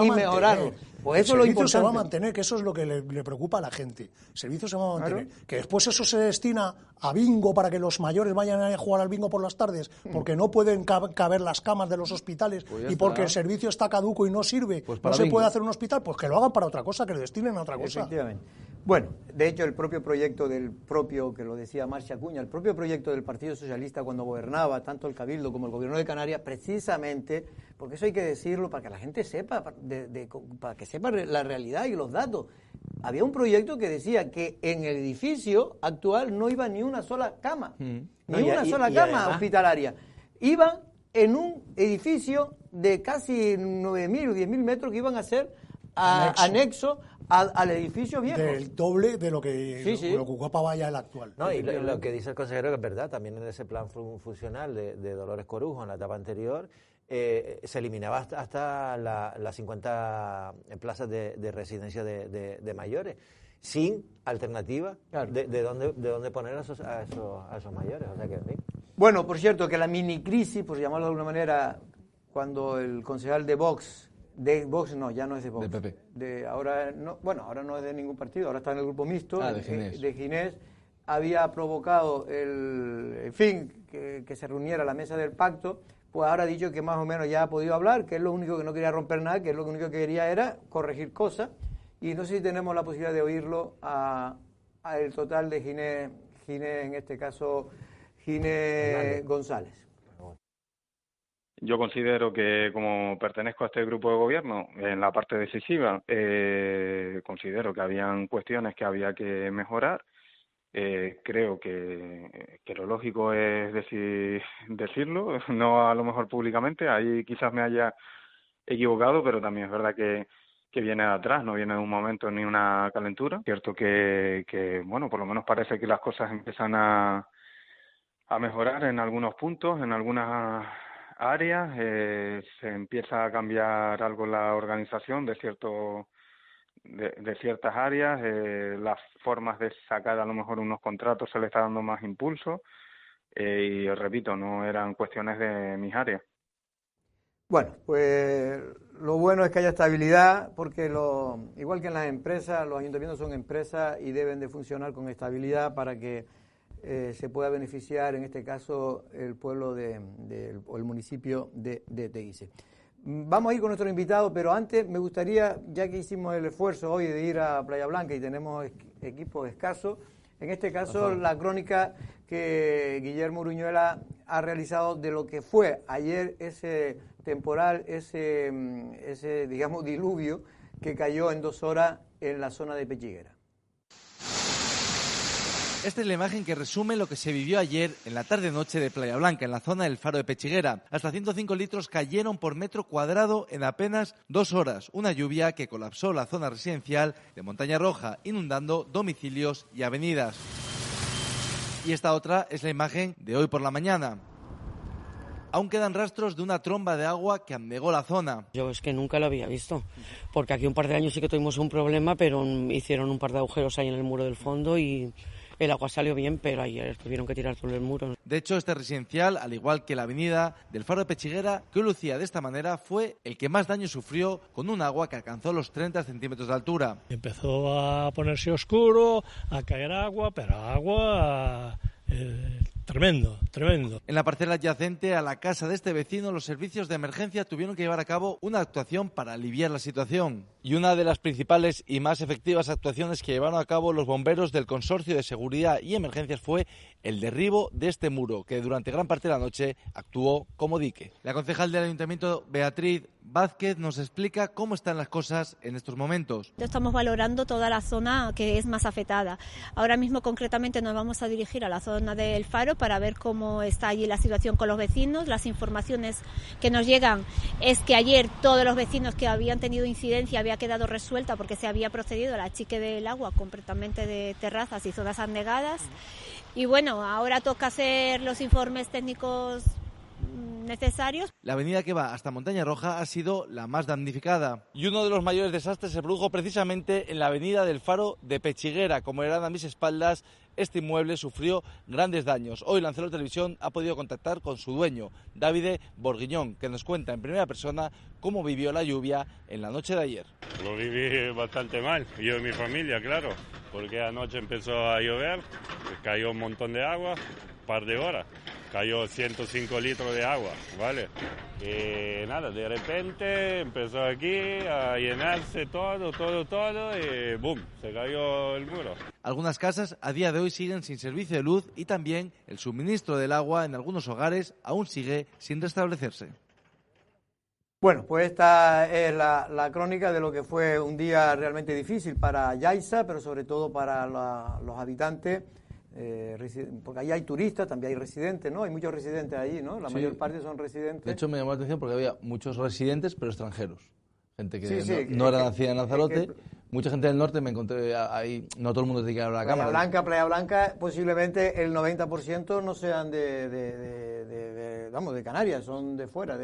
mejorarlo. Pues eso es lo importante. Se va a mantener, que eso es lo que le preocupa a la gente. El servicio se va a mantener. Claro. Que después eso se destina a bingo para que los mayores vayan a jugar al bingo por las tardes, porque no pueden caber las camas de los hospitales y porque el servicio está caduco y no sirve, pues no se puede hacer un hospital, pues que lo hagan para otra cosa, que lo destinen a otra cosa. Efectivamente. Bueno, de hecho el propio proyecto que lo decía Marcia Acuña, el propio proyecto del Partido Socialista cuando gobernaba tanto el Cabildo como el Gobierno de Canarias, precisamente, porque eso hay que decirlo para que la gente sepa, para que sepa la realidad y los datos. Había un proyecto que decía que en el edificio actual no iba ni una sola cama, una sola cama hospitalaria. Iban en un edificio de casi 9.000 o 10.000 metros que iban a ser anexo al edificio viejo. Del doble de lo que ocupaba ya el actual. No, y lo que dice el consejero que es verdad, también en ese plan funcional de Dolores Corujo en la etapa anterior, se eliminaba hasta las 50 plazas de residencia de mayores, sin alternativa de dónde poner a esos mayores. O sea que, ¿sí? Bueno, por cierto, que la mini crisis, por llamarlo de alguna manera, cuando el concejal de Vox no, ya no es de Vox. De PP. Ahora no es de ningún partido, ahora está en el grupo mixto de Ginés. Había provocado que se reuniera la mesa del pacto, pues ahora ha dicho que más o menos ya ha podido hablar, que es lo único que no quería romper nada, que es lo único que quería era corregir cosas, y no sé si tenemos la posibilidad de oírlo a el total de Ginés, en este caso Ginés González. Yo considero que, como pertenezco a este grupo de gobierno, en la parte decisiva, considero que habían cuestiones que había que mejorar. Creo que lo lógico es decirlo, no a lo mejor públicamente, ahí quizás me haya equivocado, pero también es verdad que viene de atrás, no viene de un momento ni una calentura. Cierto que bueno, por lo menos parece que las cosas empiezan a mejorar en algunos puntos, en algunas áreas, se empieza a cambiar algo la organización de ciertas áreas, las formas de sacar a lo mejor unos contratos se le está dando más impulso, y repito, no eran cuestiones de mis áreas. Bueno, pues lo bueno es que haya estabilidad, porque igual que en las empresas, los ayuntamientos son empresas y deben de funcionar con estabilidad para que se pueda beneficiar, en este caso, el pueblo o el municipio de Teguise. Vamos a ir con nuestro invitado, pero antes me gustaría, ya que hicimos el esfuerzo hoy de ir a Playa Blanca y tenemos equipos escasos, en este caso la crónica que Guillermo Uruñuela ha realizado de lo que fue ayer ese temporal, ese digamos diluvio que cayó en 2 horas en la zona de Pechiguera. Esta es la imagen que resume lo que se vivió ayer en la tarde-noche de Playa Blanca, en la zona del Faro de Pechiguera. Hasta 105 litros cayeron por metro cuadrado en apenas 2 horas. Una lluvia que colapsó la zona residencial de Montaña Roja, inundando domicilios y avenidas. Y esta otra es la imagen de hoy por la mañana. aún quedan rastros de una tromba de agua que anegó la zona. Yo es que nunca lo había visto, porque aquí un par de años sí que tuvimos un problema, pero hicieron un par de agujeros ahí en el muro del fondo y el agua salió bien, pero ayer tuvieron que tirar todo el muro. De hecho, este residencial, al igual que la avenida del Faro de Pechiguera, que hoy lucía de esta manera, fue el que más daño sufrió, con un agua que alcanzó los 30 centímetros de altura. Empezó a ponerse oscuro, a caer agua, pero agua... tremendo, tremendo. En la parcela adyacente a la casa de este vecino, los servicios de emergencia tuvieron que llevar a cabo una actuación para aliviar la situación. Y una de las principales y más efectivas actuaciones que llevaron a cabo los bomberos del Consorcio de Seguridad y Emergencias fue el derribo de este muro, que durante gran parte de la noche actuó como dique. La concejal del Ayuntamiento, Beatriz Vázquez, nos explica cómo están las cosas en estos momentos. Estamos valorando toda la zona que es más afectada. Ahora mismo concretamente nos vamos a dirigir a la zona del Faro para ver cómo está allí la situación con los vecinos. Las informaciones que nos llegan es que ayer todos los vecinos que habían tenido incidencia había quedado resuelta porque se había procedido al achique del agua completamente de terrazas y zonas anegadas. Y bueno, ahora toca hacer los informes técnicos necesarios. La avenida que va hasta Montaña Roja ha sido la más damnificada y uno de los mayores desastres se produjo precisamente en la avenida del Faro de Pechiguera. Como verán a mis espaldas, este inmueble sufrió grandes daños. Hoy Lanzarote Televisión ha podido contactar con su dueño, Davide Borguiñón, que nos cuenta en primera persona cómo vivió la lluvia en la noche de ayer. Lo viví bastante mal, yo y mi familia, claro, porque anoche empezó a llover, cayó un montón de agua, un par de horas. Cayó 105 litros de agua, ¿vale? Y nada, de repente empezó aquí a llenarse todo, y ¡boom!, se cayó el muro. Algunas casas a día de hoy siguen sin servicio de luz y también el suministro del agua en algunos hogares aún sigue sin restablecerse. Bueno, pues esta es la crónica de lo que fue un día realmente difícil para Yaiza, pero sobre todo para los habitantes. Porque ahí hay turistas, también hay residentes, ¿no? Hay muchos residentes allí, ¿no? La mayor parte son residentes. De hecho, me llamó la atención porque había muchos residentes, pero extranjeros. Gente que no era nacida en Lanzarote. Mucha gente del norte me encontré ahí, no todo el mundo tiene que hablar a la cámara. Playa Blanca, posiblemente el 90% no sean de Canarias, son de fuera.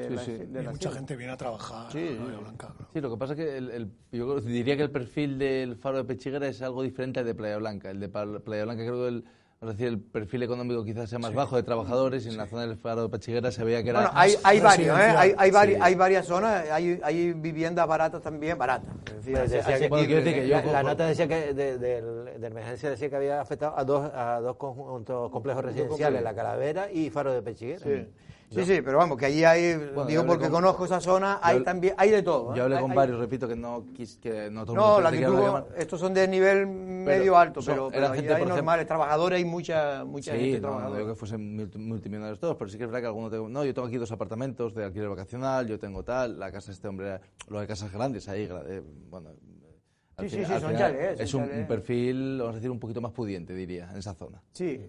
Mucha gente viene a trabajar en Playa Blanca. ¿No? Sí, lo que pasa es que yo diría que el perfil del Faro de Pechiguera es algo diferente al de Playa Blanca. El de Playa Blanca creo que el perfil económico quizás sea más bajo de trabajadores y en la zona del Faro de Pechiguera se veía que era... Bueno, hay varios, hay varias zonas, hay viviendas baratas también, baratas. La nota decía que de emergencia decía que había afectado a dos conjuntos complejos residenciales, La Calavera y Faro de Pechiguera. Sí, pero vamos, que allí hay, porque conozco esa zona, hay de todo. Yo hablé con varios, repito, que no todo el mundo... estos son de nivel medio alto, pero allí hay normales, trabajadores, hay mucha gente trabajadora. No digo que fuesen multimillonarios todos, pero sí que es verdad que algunos yo tengo aquí 2 apartamentos de alquiler vacacional, yo tengo la casa de este hombre, lo de casas grandes ahí, son chalés. Es un perfil, vamos a decir, un poquito más pudiente, diría, en esa zona. Sí.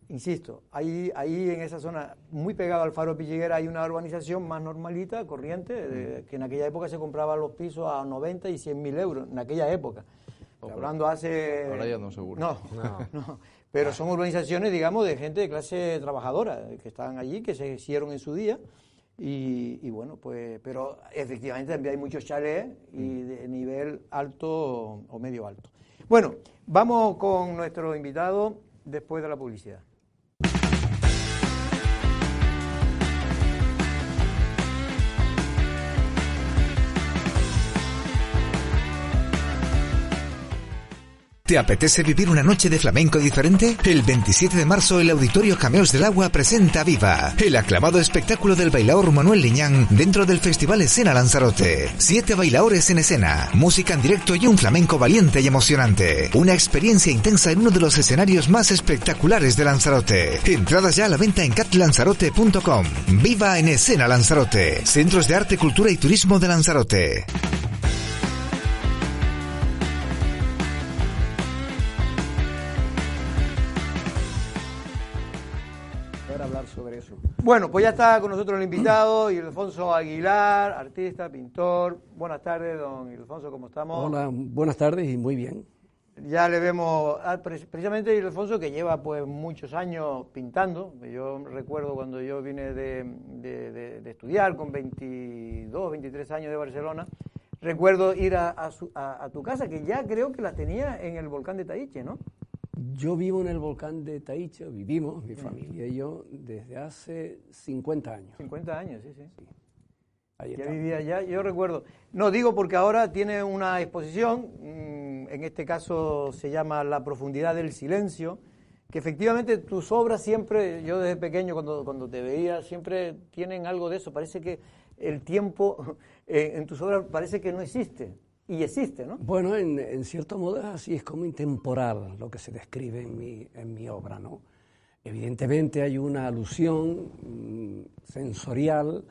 Insisto, ahí en esa zona, muy pegado al Faro de Pechiguera, hay una urbanización más normalita, corriente, que en aquella época se compraban los pisos a 90 y 100.000 euros, en aquella época. Hablando hace... Ahora ya no, seguro. No. Pero son urbanizaciones, digamos, de gente de clase trabajadora, que estaban allí, que se hicieron en su día, y bueno, pues... Pero efectivamente también hay muchos chalés y de nivel alto o medio alto. Bueno, vamos con nuestro invitado después de la publicidad. ¿Te apetece vivir una noche de flamenco diferente? El 27 de marzo el Auditorio Cameos del Agua presenta Viva, el aclamado espectáculo del bailaor Manuel Liñán dentro del Festival Escena Lanzarote. 7 bailaores en escena, música en directo y un flamenco valiente y emocionante. Una experiencia intensa en uno de los escenarios más espectaculares de Lanzarote. Entradas ya a la venta en catlanzarote.com. Viva en Escena Lanzarote. Centros de Arte, Cultura y Turismo de Lanzarote. Sobre eso. Bueno, pues ya está con nosotros el invitado, Ildefonso Aguilar, artista, pintor. Buenas tardes, don Ildefonso, ¿cómo estamos? Hola, buenas tardes y muy bien. Ya le vemos, precisamente Ildefonso, que lleva pues muchos años pintando. Yo recuerdo cuando yo vine de estudiar con 22, 23 años de Barcelona, recuerdo ir a tu casa, que ya creo que la tenía en el volcán de Taíche, ¿no? Yo vivo en el volcán de Taíche, vivimos, mi familia y yo, desde hace 50 años. 50 años, sí. Ahí Ya está. vivía allá, yo recuerdo. No, digo porque ahora tiene una exposición, en este caso se llama La profundidad del silencio, que efectivamente tus obras siempre, yo desde pequeño cuando te veía, siempre tienen algo de eso. Parece que el tiempo en tus obras parece que no existe, y existe, ¿no? Bueno, en cierto modo es así, es como intemporal lo que se describe en mi obra, ¿no? Evidentemente hay una alusión sensorial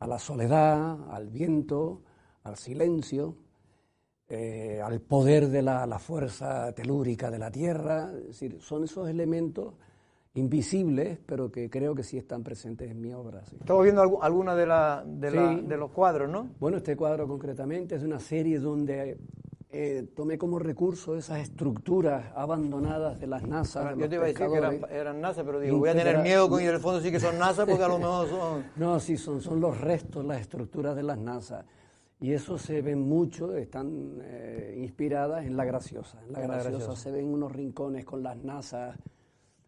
a la soledad, al viento, al silencio, al poder de la fuerza telúrica de la tierra. Es decir, son esos elementos invisibles, pero que creo que sí están presentes en mi obra. Sí. Estamos viendo alguna de los cuadros, ¿no? Bueno, este cuadro concretamente es de una serie donde tomé como recurso esas estructuras abandonadas de las nasas. Yo te iba a decir que eran nasas, pero digo, voy a tener miedo con ir al fondo sí que son nasas, porque a lo mejor son... No, sí, son los restos, las estructuras de las nasas. Y eso se ve mucho, están inspiradas en La Graciosa. En La Graciosa se ven unos rincones con las nasas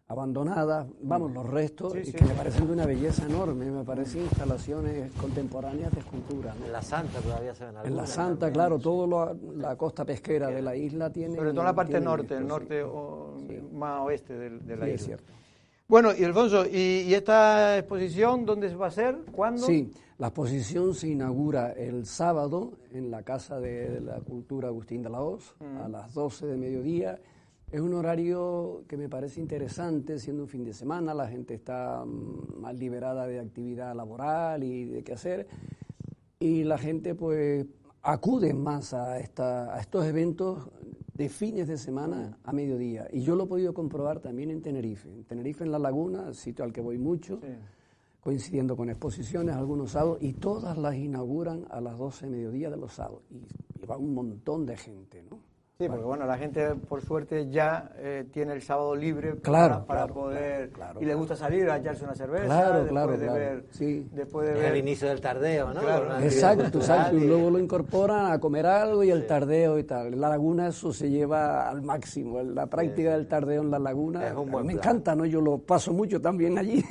abandonadas, vamos, los restos, que me parecen de una belleza enorme, me parecen instalaciones contemporáneas de escultura, ¿no? En la Santa todavía se ven algunas. En la Santa, también, claro, toda la costa pesquera de la isla tiene... Sobre todo la parte norte, el norte más oeste de la isla. Es cierto. Bueno, y Alfonso, ¿y esta exposición dónde se va a hacer? ¿Cuándo? Sí, la exposición se inaugura el sábado en la Casa de la Cultura Agustín de la Hoz, a las 12 de mediodía. Es un horario que me parece interesante, siendo un fin de semana, la gente está más liberada de actividad laboral y de qué hacer, y la gente pues acude más a estos eventos de fines de semana a mediodía. Y yo lo he podido comprobar también en Tenerife. En Tenerife, en La Laguna, sitio al que voy mucho, coincidiendo con exposiciones algunos sábados, y todas las inauguran a las 12 de mediodía de los sábados. Y va un montón de gente, ¿no? Sí, porque bueno, la gente por suerte ya tiene el sábado libre para poder... y le gusta salir a echarse una cerveza, después de ver el inicio del tardeo, ¿no? Claro. Exacto, y luego lo incorporan a comer algo y el tardeo y tal. En La Laguna eso se lleva al máximo, la práctica del tardeo en La Laguna. Es un buen me plan. encanta, ¿no? Yo lo paso mucho también allí.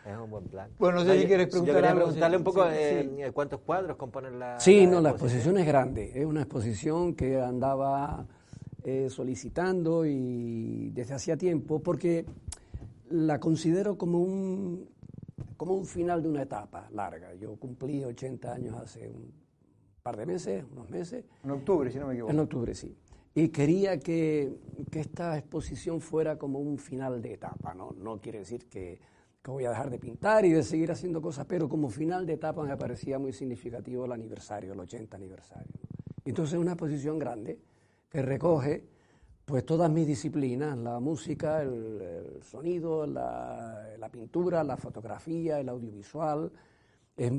Es un buen plan. Bueno, no sé si quieres preguntar yo quería algo. preguntarle un poco cuántos cuadros componen la la exposición es grande. Es una exposición que andaba solicitando y desde hacía tiempo, porque la considero como un final de una etapa larga. Yo cumplí 80 años hace un par de meses, unos meses. En octubre, si no me equivoco. En octubre, sí. Y quería que esta exposición fuera como un final de etapa, ¿no? No quiere decir que voy a dejar de pintar y de seguir haciendo cosas, pero como final de etapa me parecía muy significativo el aniversario, el 80 aniversario. Entonces es una exposición grande que recoge pues todas mis disciplinas, la música, el sonido, la pintura, la fotografía, el audiovisual. Es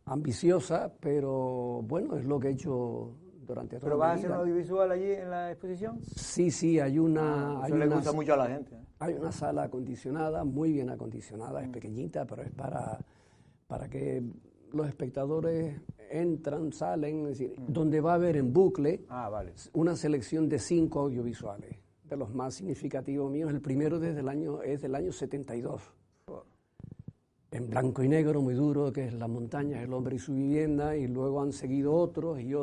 ambiciosa, pero bueno, es lo que he hecho durante toda mi vida. ¿Pero vas a hacer un audiovisual allí en la exposición? Sí, hay una... Eso le gusta mucho a la gente. Hay una sala acondicionada, muy bien acondicionada, es pequeñita, pero es para que los espectadores entran, salen, es decir, donde va a haber en bucle una selección de 5 audiovisuales, de los más significativos míos. El primero es del año 72. En blanco y negro, muy duro, que es Las montañas, el hombre y su vivienda, y luego han seguido otros, y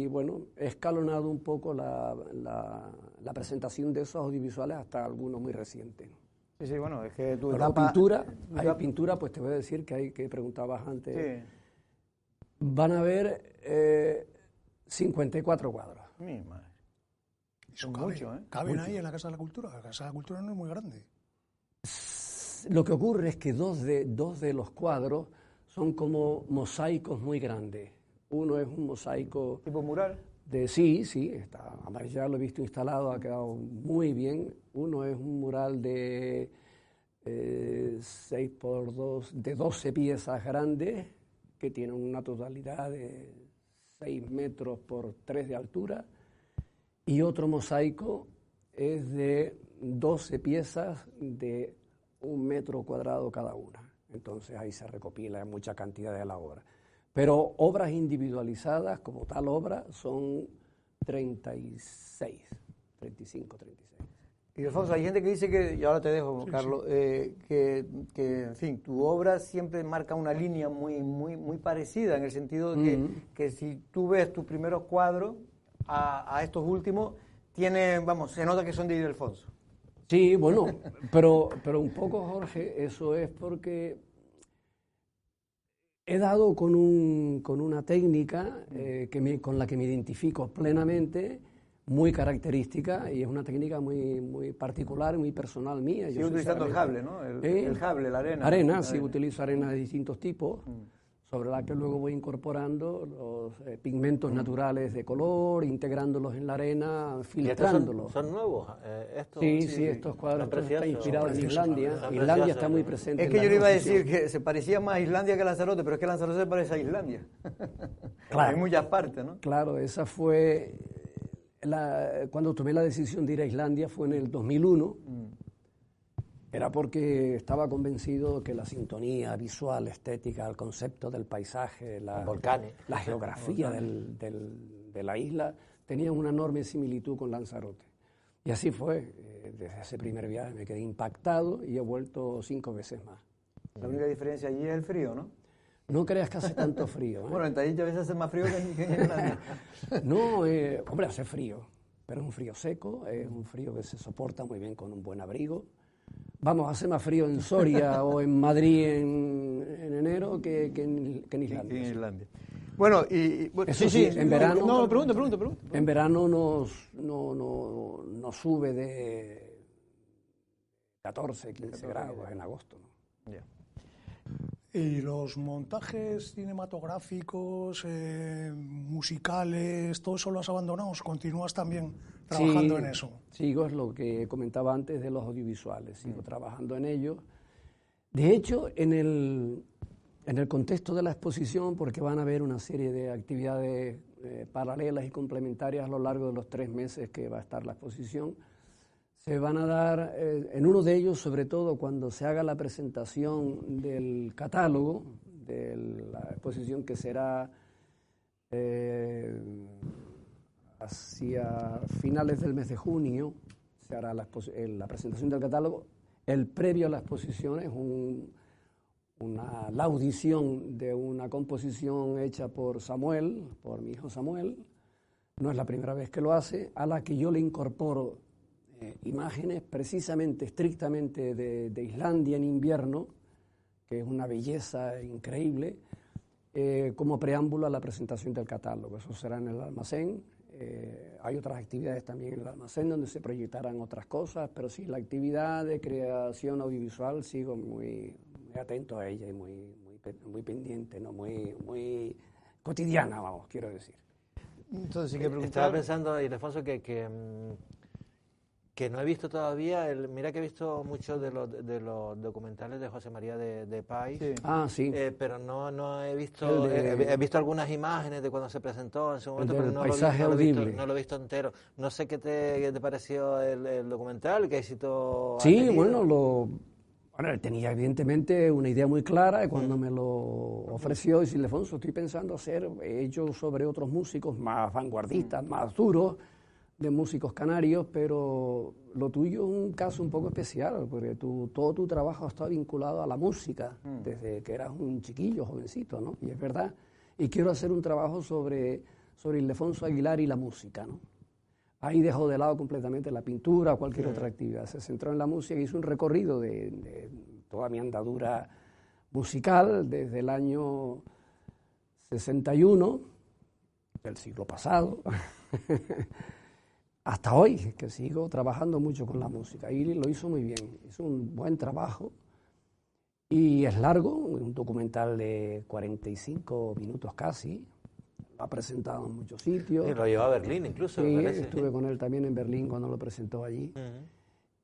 bueno, he escalonado un poco la presentación de esos audiovisuales hasta algunos muy recientes. Sí, bueno, es que hay pintura, pues te voy a decir que preguntabas antes. Sí. Van a haber 54 cuadros. Mi madre. Son mucho, ¿eh? Caben ahí en la Casa de la Cultura. La Casa de la Cultura no es muy grande. Lo que ocurre es que dos de los cuadros son como mosaicos muy grandes. Uno es un mosaico... ¿Tipo mural? Sí, está. Ya lo he visto instalado, ha quedado muy bien. Uno es un mural de 6x2, de 12 piezas grandes, que tiene una totalidad de 6 metros por 3 de altura. y otro mosaico es de 12 piezas de 1 metro cuadrado cada una. Entonces ahí se recopila mucha cantidad de la obra. Pero obras individualizadas, como tal obra, son 35, 36. Y Alfonso, hay gente que dice que, y ahora te dejo, Carlos, que, en fin, tu obra siempre marca una línea muy parecida, en el sentido de que si tú ves tus primeros cuadros a estos últimos, se nota que son de Ildefonso. Sí, bueno, pero un poco, Jorge, eso es porque he dado con una técnica con la que me identifico plenamente, muy característica, y es una técnica muy particular, muy personal mía. Sigo utilizando el jable, ¿no? El jable, la arena. Arena, sí, utilizo arena de distintos tipos, sobre la que luego voy incorporando los pigmentos naturales de color, integrándolos en la arena, filtrándolos. ¿Son nuevos? Sí, estos cuadros están inspirados en Islandia. Islandia está muy presente. Es que yo le iba a decir que se parecía más a Islandia que a Lanzarote, pero es que Lanzarote se parece a Islandia. Claro. Hay muchas partes, ¿no? Claro, esa fue... cuando tomé la decisión de ir a Islandia fue en el 2001, era porque estaba convencido que la sintonía visual, estética, el concepto del paisaje, la geografía de la isla, tenían una enorme similitud con Lanzarote. Y así fue, desde ese primer viaje me quedé impactado y he vuelto 5 veces más. La única diferencia allí es el frío, ¿no? No creas que hace tanto frío. Bueno, en Tahití a veces hace más frío que en Islandia. No, hombre, hace frío, pero es un frío seco, es un frío que se soporta muy bien con un buen abrigo. Vamos, hace más frío en Soria o en Madrid en enero que en Islandia. Bueno, eso sí, en verano... No, pregunta. En verano nos sube de 14, 15 grados en agosto, ¿no? Yeah. Y los montajes cinematográficos, musicales, ¿todo eso lo has abandonado o continúas también trabajando en eso? Sigo, es lo que comentaba antes de los audiovisuales, sigo trabajando en ello. De hecho, en el contexto de la exposición, porque van a haber una serie de actividades paralelas y complementarias a lo largo de los 3 meses que va a estar la exposición, se van a dar, en uno de ellos, sobre todo cuando se haga la presentación del catálogo, de la exposición que será hacia finales del mes de junio, se hará la presentación del catálogo. El previo a la exposición es la audición de una composición hecha por Samuel, por mi hijo Samuel. No es la primera vez que lo hace, a la que yo le incorporo imágenes precisamente, estrictamente de Islandia en invierno, que es una belleza increíble, como preámbulo a la presentación del catálogo. Eso será en el almacén. Hay otras actividades también en el almacén donde se proyectarán otras cosas, pero sí, la actividad de creación audiovisual sigo muy atento a ella y muy pendiente, ¿no? muy cotidiana, vamos, quiero decir. Entonces, sí que estaba pensando, Ildefonso, que no he visto todavía, mira que he visto muchos de los documentales de José María de Pais, sí. Pero no he visto, he visto algunas imágenes de cuando se presentó en su momento, pero no lo he visto entero. No sé qué te pareció el documental, qué éxito ha tenido. Bueno, él tenía evidentemente una idea muy clara y cuando me lo ofreció, dice, Ildefonso, estoy pensando hacer hechos sobre otros músicos más vanguardistas, más duros, de músicos canarios, pero lo tuyo es un caso un poco especial, porque todo tu trabajo ha estado vinculado a la música, desde que eras un chiquillo, jovencito, ¿no? Y es verdad. Y quiero hacer un trabajo sobre Ildefonso Aguilar y la música, ¿no? Ahí dejó de lado completamente la pintura o cualquier otra actividad. Se centró en la música y hizo un recorrido de toda mi andadura musical desde el año 61 del siglo pasado hasta hoy, que sigo trabajando mucho con la música. Y lo hizo muy bien, hizo un buen trabajo. Y es largo, un documental de 45 minutos casi. Lo ha presentado en muchos sitios. Y lo llevó a Berlín incluso, sí, me parece. Estuve con él también en Berlín cuando lo presentó allí.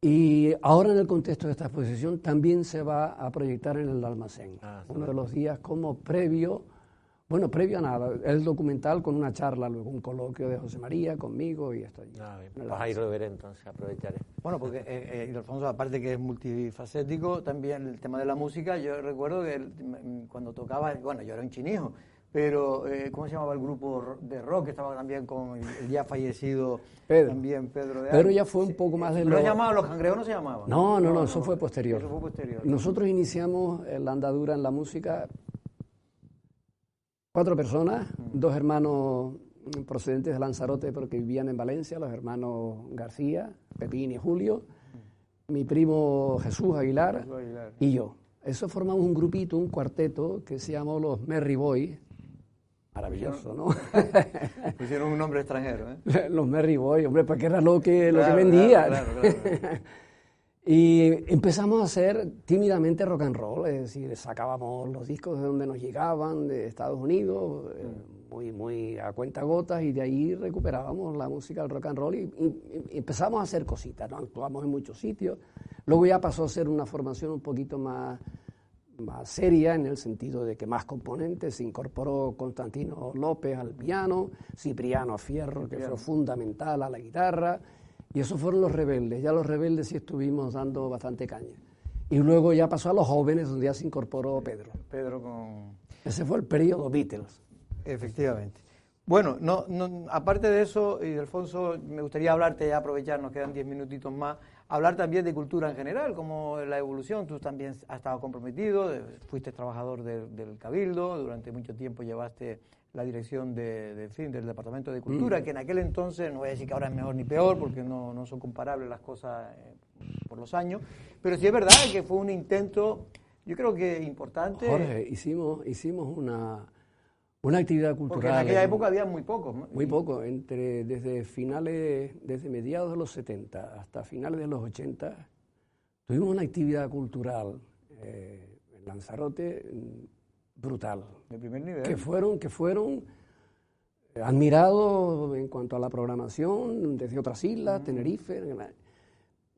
Y ahora en el contexto de esta exposición también se va a proyectar en el almacén. Uno de los días como previo Bueno, previo a nada, el documental con una charla, luego un coloquio de José María conmigo y esto. Pues ahí lo veré entonces, aprovecharé. Bueno, porque Ildefonso, aparte que es multifacético, también el tema de la música, yo recuerdo que cuando tocaba, bueno, yo era un chinijo, pero ¿cómo se llamaba el grupo de rock que estaba también con el ya fallecido Pedro. también Pedro de Pedro ya fue un poco más de ¿No se llamaba Los Cangrejos, no se llamaba? No, eso fue posterior. Eso fue posterior. Nosotros iniciamos la andadura en la música 4 personas, 2 hermanos procedentes de Lanzarote porque vivían en Valencia, los hermanos García, Pepín y Julio, mi primo Jesús Aguilar y yo. Eso formamos un grupito, un cuarteto que se llamó los Merry Boys. Maravilloso, ¿no? Pusieron un nombre extranjero, ¿eh? Los Merry Boys, hombre, porque era lo que vendía. Claro. Y empezamos a hacer tímidamente rock and roll, es decir, sacábamos los discos de donde nos llegaban, de Estados Unidos, muy a cuentagotas, y de ahí recuperábamos la música del rock and roll y empezamos a hacer cositas, ¿no? Actuamos en muchos sitios. Luego ya pasó a ser una formación un poquito más seria, en el sentido de que más componentes. Se incorporó Constantino López al piano, Cipriano Fierro, que fue fundamental, a la guitarra. Y esos fueron los Rebeldes. Ya los Rebeldes sí estuvimos dando bastante caña. Y luego ya pasó a los Jóvenes, donde ya se incorporó Pedro. Ese fue el periodo Beatles. Efectivamente. Bueno, aparte de eso, Ildefonso, me gustaría hablarte, ya aprovechar, nos quedan 10 minutitos más, hablar también de cultura en general, como la evolución. Tú también has estado comprometido, fuiste trabajador del Cabildo, durante mucho tiempo llevaste la dirección del Departamento de Cultura, que en aquel entonces, no voy a decir que ahora es mejor ni peor, porque no son comparables las cosas por los años, pero sí es verdad que fue un intento, yo creo que importante. Jorge, hicimos una actividad cultural. Porque en aquella época había muy pocos, ¿no? Muy poco, desde mediados de los 70 hasta finales de los 80, tuvimos una actividad cultural en Lanzarote brutal. De primer nivel. Que fueron admirados en cuanto a la programación desde otras islas, Tenerife,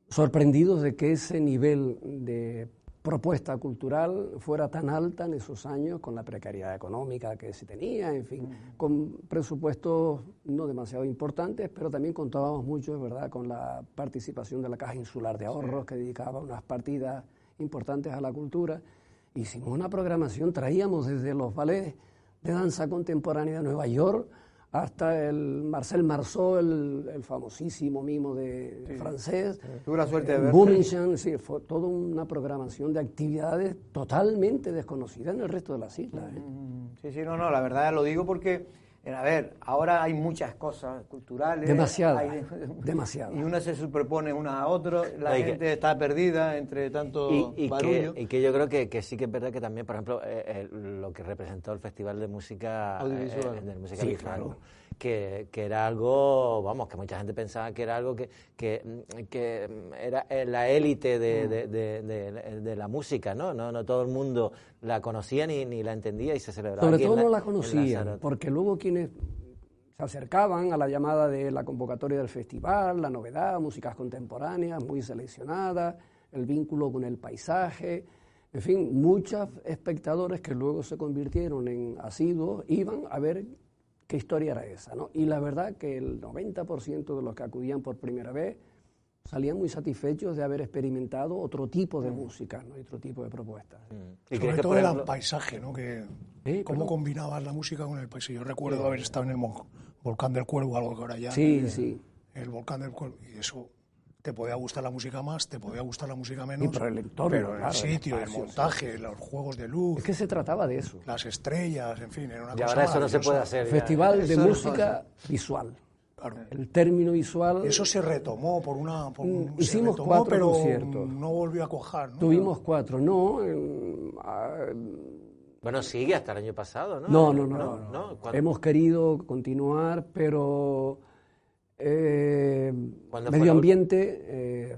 sorprendidos de que ese nivel de propuesta cultural fuera tan alta en esos años, con la precariedad económica que se tenía, en fin, con presupuestos no demasiado importantes, pero también contábamos mucho, es verdad, con la participación de la Caja Insular de Ahorros, que dedicaba unas partidas importantes a la cultura. Hicimos una programación, traíamos desde los ballets de danza contemporánea de Nueva York hasta el Marcel Marceau, el famosísimo mimo francés. Tuve la suerte de verlo. Boomington, sí, fue toda una programación de actividades totalmente desconocidas en el resto de las islas. Sí, la verdad lo digo porque, a ver, ahora hay muchas cosas culturales. Demasiado. Y una se superpone una a otra, la gente está perdida entre tanto barullo. Y que yo creo que sí que es verdad que también, por ejemplo, lo que representó el Festival de Música Audiovisual, visual, claro, que era algo, vamos, que mucha gente pensaba que era algo que era la élite de la música, ¿no? No todo el mundo la conocía ni la entendía y se celebraba. Sobre todo no la conocían, porque luego quienes se acercaban a la llamada de la convocatoria del festival, la novedad, músicas contemporáneas muy seleccionadas, el vínculo con el paisaje, en fin, muchos espectadores que luego se convirtieron en asiduos iban a ver qué historia era esa, ¿no? Y la verdad que el 90% de los que acudían por primera vez salían muy satisfechos de haber experimentado otro tipo de música, ¿no? Y otro tipo de propuestas. Sobre todo el paisaje, ¿no? Cómo combinabas la música con el paisaje. Yo recuerdo haber estado en el Volcán del Cuervo, algo que ahora ya... Sí. El Volcán del Cuervo, y eso... Te podía gustar la música más, te podía gustar la música menos. Y por el entorno, pero el sitio, el montaje, los juegos de luz. Es que se trataba de eso. Las estrellas, en fin, era una cosa. Y ahora eso no se puede hacer. Festival de música visual. Claro. El término visual. Eso se retomó por una. Hicimos retomó, 4 pero conciertos. No volvió a cuajar, ¿no? Tuvimos 4, no. Bueno, sigue hasta el año pasado, ¿no? No. Hemos querido continuar, pero. Medio Ambiente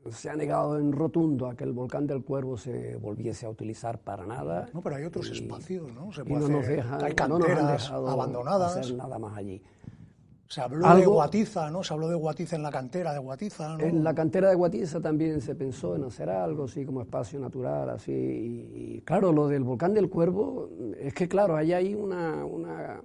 se ha negado en rotundo a que el Volcán del Cuervo se volviese a utilizar para nada. No, pero hay otros espacios, ¿no? Se puede hacer, hay canteras abandonadas. Hacer nada más allí. Se habló de Guatiza, ¿no? Se habló de Guatiza en la cantera de Guatiza, ¿no? En la cantera de Guatiza también se pensó en hacer algo así como espacio natural, así. Y claro, lo del volcán del Cuervo, es que claro, ahí hay una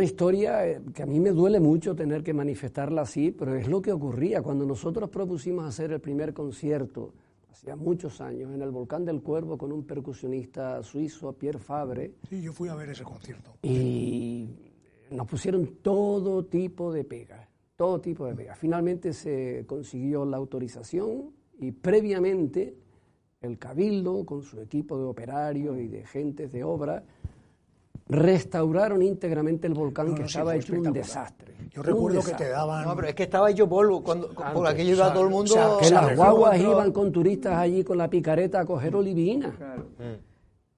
historia que a mí me duele mucho tener que manifestarla así, pero es lo que ocurría. Cuando nosotros propusimos hacer el primer concierto, hacía muchos años, en el volcán del Cuervo con un percusionista suizo, Pierre Fabre. Sí, yo fui a ver ese concierto. Y nos pusieron todo tipo de pegas, todo tipo de pegas. Finalmente se consiguió la autorización y previamente el Cabildo, con su equipo de operarios y de gentes de obra, restauraron íntegramente el volcán que estaba hecho un desastre. Yo recuerdo que te daban... No, pero es que estaba hecho polvo, por aquello iba todo el mundo... que las guaguas iban con turistas allí con la picareta a coger olivina. Claro.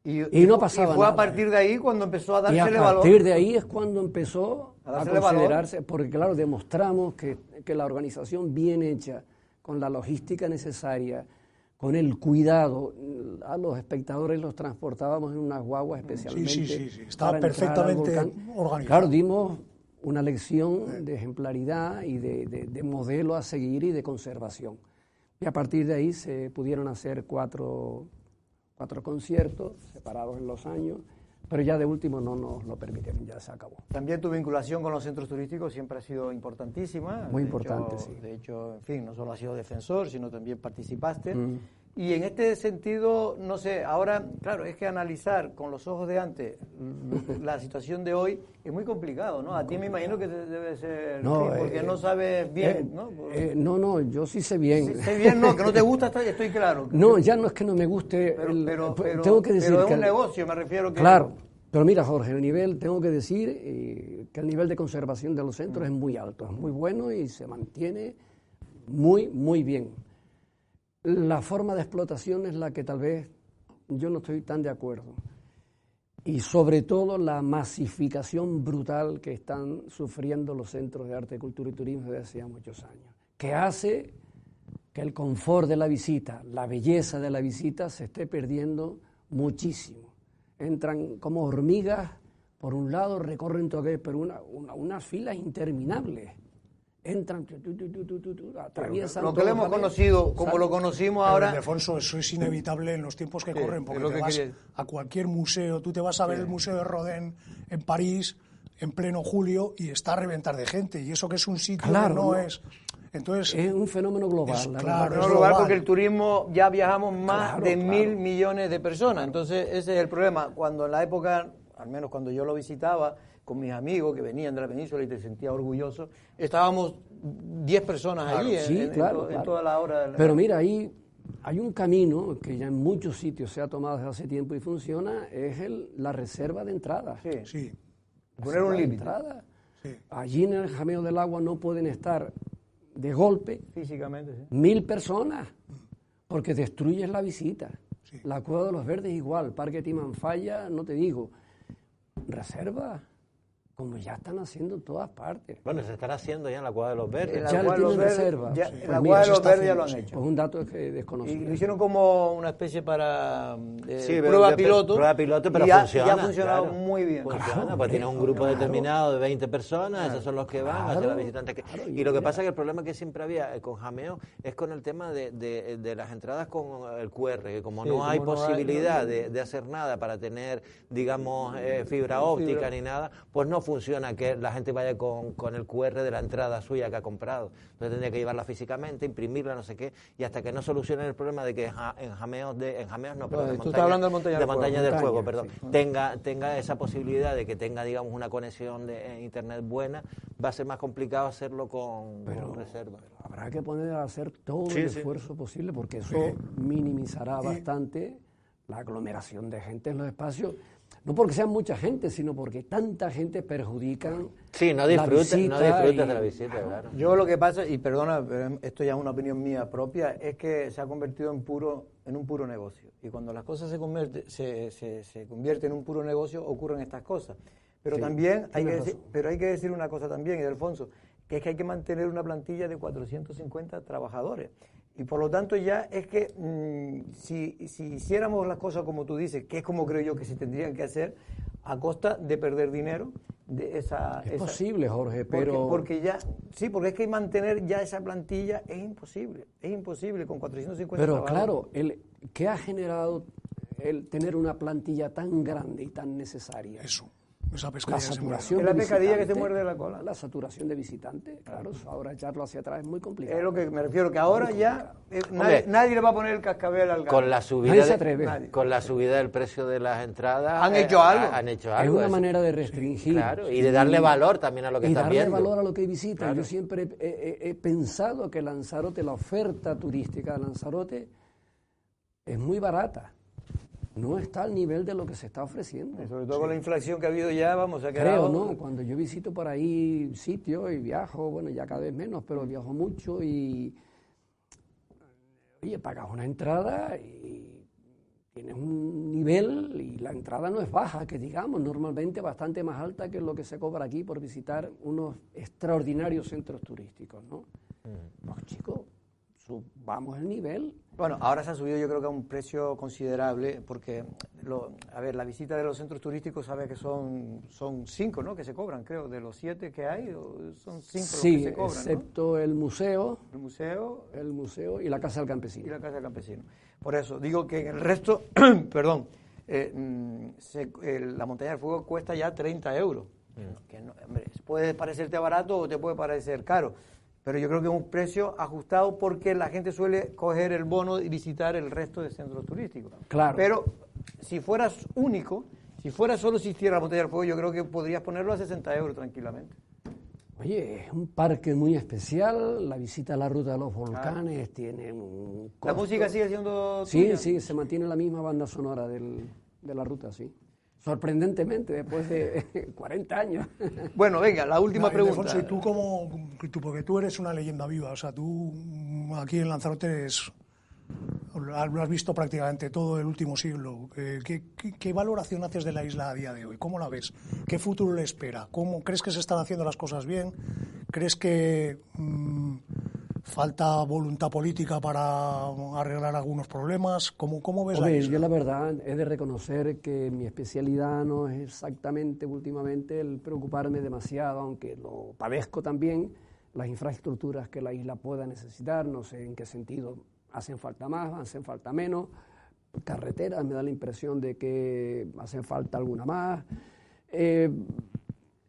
Y no pasaba nada. Y fue a partir de ahí cuando empezó a dársele valor. Y a partir de ahí es cuando empezó a considerarse, porque claro, demostramos que la organización bien hecha, con la logística necesaria, con el cuidado, a los espectadores los transportábamos en unas guaguas especialmente. Sí. Estaba perfectamente organizado. Claro, dimos una lección de ejemplaridad y de modelo a seguir y de conservación. Y a partir de ahí se pudieron hacer cuatro conciertos separados en los años, pero ya de último no nos lo permitieron, ya se acabó. También tu vinculación con los centros turísticos siempre ha sido importantísima. Muy importante, sí. De hecho, en fin, no solo has sido defensor, sino también participaste. Y en este sentido, no sé, ahora, claro, es que analizar con los ojos de antes la situación de hoy es muy complicado, ¿no? A ti me imagino que debe ser, porque no sabes bien, ¿no? No, yo sí sé bien. Sé bien, no, que no te gusta, estoy claro. No, ya no es que no me guste, pero tengo que decir pero es que un negocio, me refiero que... Claro, pero mira, Jorge, tengo que decir que el nivel de conservación de los centros es muy alto, es muy bueno y se mantiene muy, muy bien. La forma de explotación es la que tal vez yo no estoy tan de acuerdo. Y sobre todo la masificación brutal que están sufriendo los centros de arte, cultura y turismo desde hace ya muchos años, que hace que el confort de la visita, la belleza de la visita se esté perdiendo muchísimo. Entran como hormigas, por un lado recorren todo aquello, pero unas filas interminables. Entran, atraviesan. Lo que le hemos conocido, como lo conocimos ahora. Pero, Alfonso, eso es inevitable en los tiempos que corren, porque te vas a cualquier museo, tú te vas a ver el Museo de Rodin en París en pleno julio y está a reventar de gente, y eso que es un sitio que no es. Entonces, es un fenómeno global. Es global porque el turismo ya viajamos más de 1.000 millones de personas. Entonces, ese es el problema. Cuando en la época, al menos cuando yo lo visitaba, con mis amigos que venían de la península y te sentía orgulloso, estábamos 10 personas allí en toda la hora. Pero mira, ahí hay un camino que ya en muchos sitios se ha tomado desde hace tiempo y funciona, es la reserva de entrada. Sí. Poner un límite. Allí en el Jameo del Agua no pueden estar de golpe físicamente 1.000 personas, porque destruyes la visita. La Cueva de los Verdes igual, Parque Timanfaya, no te digo. Reserva, como ya están haciendo en todas partes. Bueno, se están haciendo ya en la Cueva de los Verdes. Ya le tienen reserva. En la Cueva de los Verdes ya lo han hecho. Es un dato que desconozco. Y lo hicieron como una especie para prueba piloto. Prueba piloto, pero funciona. Ya ha funcionado muy bien. Funciona, pues tienes un grupo determinado de 20 personas, esos son los que van a hacer las visitantes. Y lo que pasa es que el problema que siempre había con Jameo es con el tema de las entradas con el QR, que como no hay posibilidad de hacer nada para tener, digamos, fibra óptica ni nada, pues no funciona que la gente vaya con el QR de la entrada suya que ha comprado. Entonces tendría que llevarla físicamente, imprimirla, no sé qué, y hasta que no solucionen el problema de que en Jameos de Montaña del Fuego, tenga esa posibilidad de que tenga, digamos, una conexión de internet buena, va a ser más complicado hacerlo con reserva. Habrá que poner a hacer todo el esfuerzo posible, porque eso minimizará bastante la aglomeración de gente en los espacios. No porque sean mucha gente, sino porque tanta gente perjudican no disfrutas de la visita, claro. Yo lo que pasa, y perdona, pero esto ya es una opinión mía propia, es que se ha convertido en un puro negocio. Y cuando las cosas se convierten en un puro negocio, ocurren estas cosas. Pero también hay que decir una cosa también, Ildefonso, que es que hay que mantener una plantilla de 450 trabajadores. Y por lo tanto ya es que si hiciéramos las cosas como tú dices, que es como creo yo que se tendrían que hacer, a costa de perder dinero. Es posible, Jorge, pero... Porque es que mantener ya esa plantilla es imposible con 450 Pero trabajadores. claro, ¿qué ha generado el tener una plantilla tan grande y tan necesaria? Eso, esa pescadilla. La saturación es la pescadilla que se muerde la cola. La saturación de visitantes, claro, ahora echarlo hacia atrás es muy complicado. Es lo que me refiero, que ahora ya nadie le va a poner el cascabel al gato. Con la subida del precio de las entradas... Han hecho algo. Es una manera de restringir. Claro, y de darle valor también a lo que están viendo. Y darle valor a lo que visitan. Claro. Yo siempre he pensado que Lanzarote, la oferta turística de Lanzarote es muy barata. No está al nivel de lo que se está ofreciendo. Y sobre todo con la inflación que ha habido ya, vamos a quedar... Creo, ¿no? Cuando yo visito por ahí sitios y viajo, bueno, ya cada vez menos, pero viajo mucho y... Oye, pagas una entrada y tienes un nivel y la entrada no es baja, que digamos, normalmente bastante más alta que lo que se cobra aquí por visitar unos extraordinarios centros turísticos, ¿no? Pues chicos, subamos el nivel. Bueno, ahora se ha subido yo creo que a un precio considerable porque, la visita de los centros turísticos sabe que son 5, ¿no? Que se cobran, creo, de los 7 que hay, son 5 los que se cobran, excepto, ¿no? el museo y la Casa del Campesino. Por eso, digo que en el resto, perdón, la Montaña del Fuego cuesta ya 30 euros. Que no, hombre, puede parecerte barato o te puede parecer caro. Pero yo creo que es un precio ajustado porque la gente suele coger el bono y visitar el resto de centros turísticos. Claro. Pero si fueras único, si solo existiera la Montaña del Fuego, yo creo que podrías ponerlo a 60 euros tranquilamente. Oye, es un parque muy especial, la visita a la ruta de los volcanes tiene un costo. ¿La música sigue siendo tuya? Sí, se mantiene la misma banda sonora de la ruta, sí. Sorprendentemente, después de 40 años. Bueno, venga, la última pregunta. Alfonso, y tú porque tú eres una leyenda viva, o sea, tú aquí en Lanzarote lo has visto prácticamente todo el último siglo. ¿Qué valoración haces de la isla a día de hoy? ¿Cómo la ves? ¿Qué futuro le espera? ¿Crees que se están haciendo las cosas bien? ¿Crees que falta voluntad política para arreglar algunos problemas? ¿Cómo ves la isla? Yo la verdad he de reconocer que mi especialidad no es exactamente últimamente el preocuparme demasiado, aunque lo padezco también, las infraestructuras que la isla pueda necesitar, no sé en qué sentido, hacen falta más, hacen falta menos, carreteras me da la impresión de que hacen falta alguna más.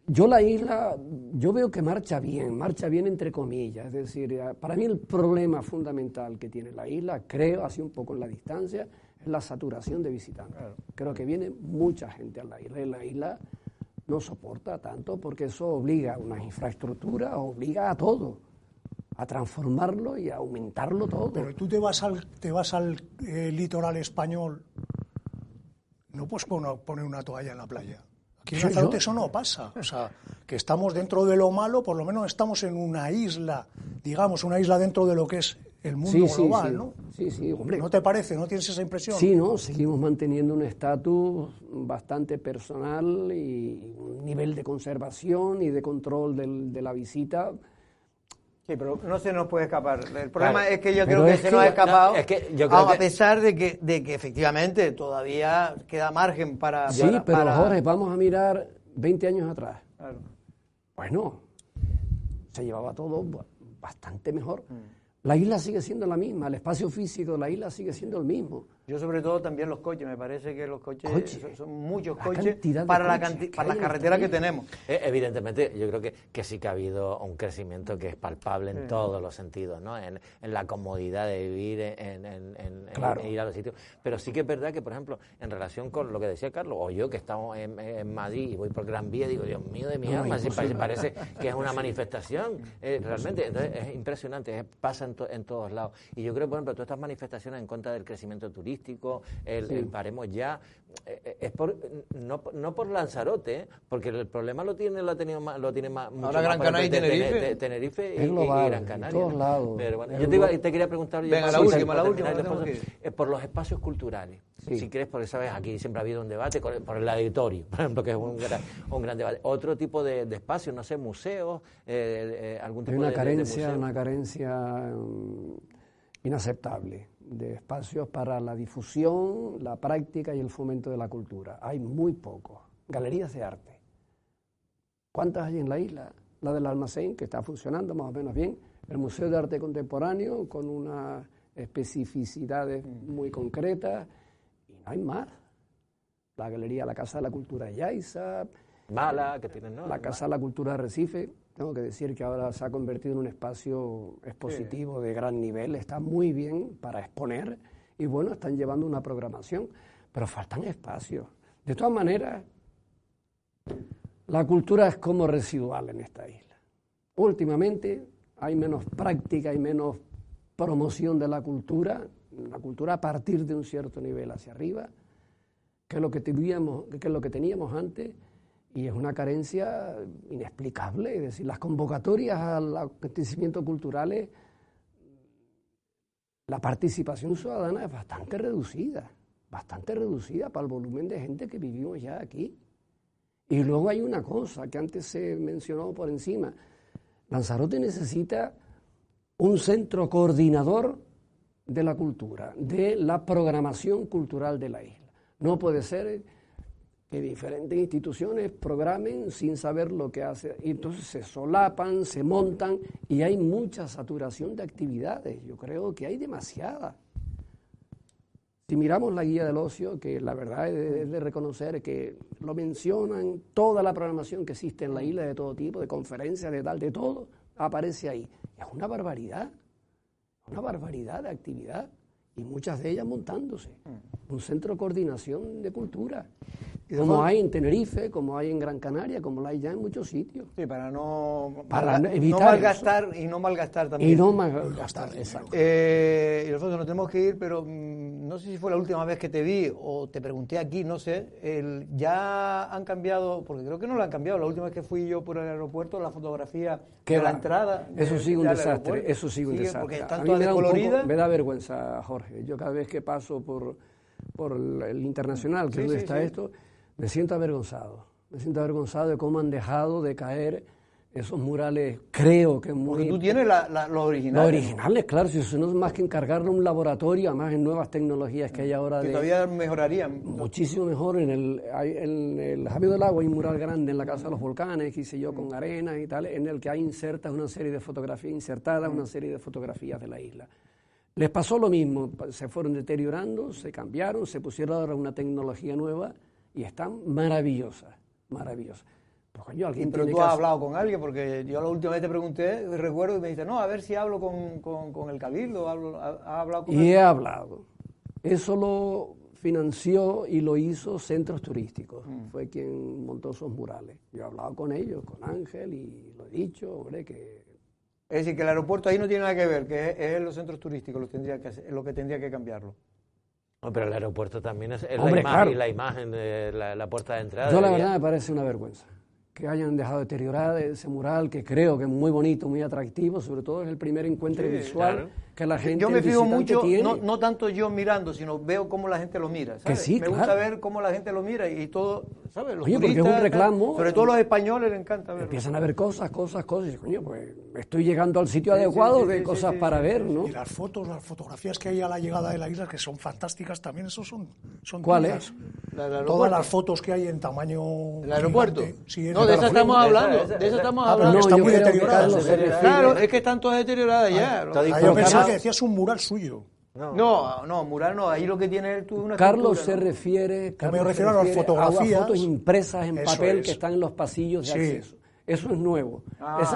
La isla, yo veo que marcha bien entre comillas, es decir, para mí el problema fundamental que tiene la isla, creo, así un poco en la distancia, es la saturación de visitantes. Claro. Creo que viene mucha gente a la isla y la isla no soporta tanto porque eso obliga a unas infraestructuras, obliga a todo, a transformarlo y a aumentarlo todo. Pero tú te vas al litoral español, no puedes poner una toalla en la playa. Aquí en Lanzarote eso no pasa. O sea, que estamos dentro de lo malo, por lo menos estamos en una isla, digamos, una isla dentro de lo que es el mundo global, ¿no? Sí, hombre. ¿No te parece? ¿No tienes esa impresión? Sí, ¿no? Seguimos manteniendo un estatus bastante personal y un nivel de conservación y de control de la visita. Sí, pero no se nos puede escapar. El problema es que yo creo que se nos ha escapado, a pesar de que efectivamente todavía queda margen para... Jorge, vamos a mirar 20 años atrás. Claro. Bueno, se llevaba todo bastante mejor. La isla sigue siendo la misma, el espacio físico de la isla sigue siendo el mismo. Yo sobre todo también los coches, me parece que los coches son muchos coches para las carreteras que tenemos. Evidentemente, yo creo que sí que ha habido un crecimiento que es palpable en todos los sentidos, ¿no? En la comodidad de vivir, en ir a los sitios. Pero sí que es verdad que, por ejemplo, en relación con lo que decía Carlos, o yo que estamos en Madrid y voy por Gran Vía, digo, Dios mío de mi alma, parece que es una manifestación, realmente. Entonces, es impresionante, pasa en todos lados. Y yo creo, por ejemplo, todas estas manifestaciones en contra del crecimiento turístico, el paremos ya, es no por Lanzarote, porque el problema lo tiene más mucho ahora Gran Canaria y Tenerife y Gran Canaria. En todos lados. Pero bueno, yo te quería preguntar, venga, la última, por los espacios culturales. Si quieres, porque sabes, aquí siempre ha habido un debate por el auditorio, por ejemplo, que es un gran debate. Otro tipo de espacios, no sé, museos, algún tipo de museo. Una carencia inaceptable de espacios para la difusión, la práctica y el fomento de la cultura. Hay muy poco. galerías de arte. ¿Cuántas hay en la isla? La del Almacén, que está funcionando más o menos bien, el Museo de Arte Contemporáneo, con unas especificidades muy concretas, y no hay más. La galería, la Casa de la Cultura de Yaiza, Mala, que tienen, ¿no? la Casa de la Cultura de Recife. Tengo que decir que ahora se ha convertido en un espacio expositivo de gran nivel, está muy bien para exponer, y bueno, están llevando una programación, pero faltan espacios. De todas maneras, la cultura es como residual en esta isla. Últimamente hay menos práctica y menos promoción de la cultura a partir de un cierto nivel hacia arriba, que es lo que teníamos antes, y es una carencia inexplicable. Es decir, las convocatorias a los acontecimientos culturales, la participación ciudadana es bastante reducida para el volumen de gente que vivimos ya aquí. Y luego hay una cosa que antes se mencionó por encima. Lanzarote necesita un centro coordinador de la cultura, de la programación cultural de la isla. No puede ser que diferentes instituciones programen sin saber lo que hace, y entonces se solapan, se montan, y hay mucha saturación de actividades. Yo creo que hay demasiada. Si miramos la guía del ocio, que la verdad es de reconocer que lo mencionan, toda la programación que existe en la isla de todo tipo, de conferencias, de tal, de todo, aparece ahí. Es una barbaridad de actividad, y muchas de ellas montándose. Un centro de coordinación de cultura, como hay en Tenerife, como hay en Gran Canaria, como la hay ya en muchos sitios. Sí, para no evitar malgastar eso. Y no malgastar también. Y no malgastar, exacto. Y Alfonso, nos tenemos que ir, pero no sé si fue la última vez que te vi o te pregunté aquí, no sé. Ya han cambiado, porque creo que no lo han cambiado. La última vez que fui yo por el aeropuerto, la fotografía de la entrada. Eso sigue un desastre, eso sigue un desastre. Porque está a mí descolorida. Me da vergüenza, Jorge. Yo cada vez que paso por el Internacional, que es donde está esto, me siento avergonzado de cómo han dejado de caer esos murales, creo que muy... Porque tú tienes los originales. Los originales, claro, si eso no es más que encargarle un laboratorio, además en nuevas tecnologías que hay ahora. Que todavía mejorarían. Muchísimo mejor. En el Javier del Agua hay un mural grande en la Casa de los Volcanes, qué sé yo, con arena y tal, en el que hay insertas una serie de fotografías, una serie de fotografías de la isla. Les pasó lo mismo, se fueron deteriorando, se cambiaron, se pusieron ahora una tecnología nueva y están maravillosas. Pues, coño, pero tú has hablado con alguien, porque yo la última vez te pregunté, recuerdo, y me dijiste, no, a ver si hablo con el Cabildo, ¿has hablado con él? Y he hablado. Eso lo financió y lo hizo Centros Turísticos, fue quien montó esos murales. Yo he hablado con ellos, con Ángel, y lo he dicho, hombre, que... Es decir, que el aeropuerto ahí no tiene nada que ver, que es los centros turísticos lo que tendría que cambiarlo. No, pero el aeropuerto también es hombre, claro. la imagen de la puerta de entrada. Yo la verdad me parece una vergüenza que hayan dejado deteriorar ese mural, que creo que es muy bonito, muy atractivo, sobre todo es el primer encuentro visual, claro, que la gente, yo me fijo mucho, tiene. No tanto yo mirando, sino veo cómo la gente lo mira, ¿sabes? Que sí, me gusta ver cómo la gente lo mira y todo, ¿sabes? Los turistas, porque es un reclamo. Sobre todo los españoles les encanta verlo. Empiezan a ver cosas, y coño, pues estoy llegando al sitio adecuado, de cosas para ver, ¿no? Y las fotografías que hay a la llegada de la isla, que son fantásticas también, esos son ¿cuáles? Todas las fotos que hay en tamaño... ¿El aeropuerto? Sí, no, de eso estamos hablando. De eso estamos hablando. Está muy deteriorada. Claro, es que están todas deterioradas ya. Yo pensaba que decías un mural suyo. No, mural no. Ahí lo que tiene es una Carlos escultura, se refiere, me refiero a las fotografías. A fotos impresas en papel que están en los pasillos de acceso. Eso es nuevo.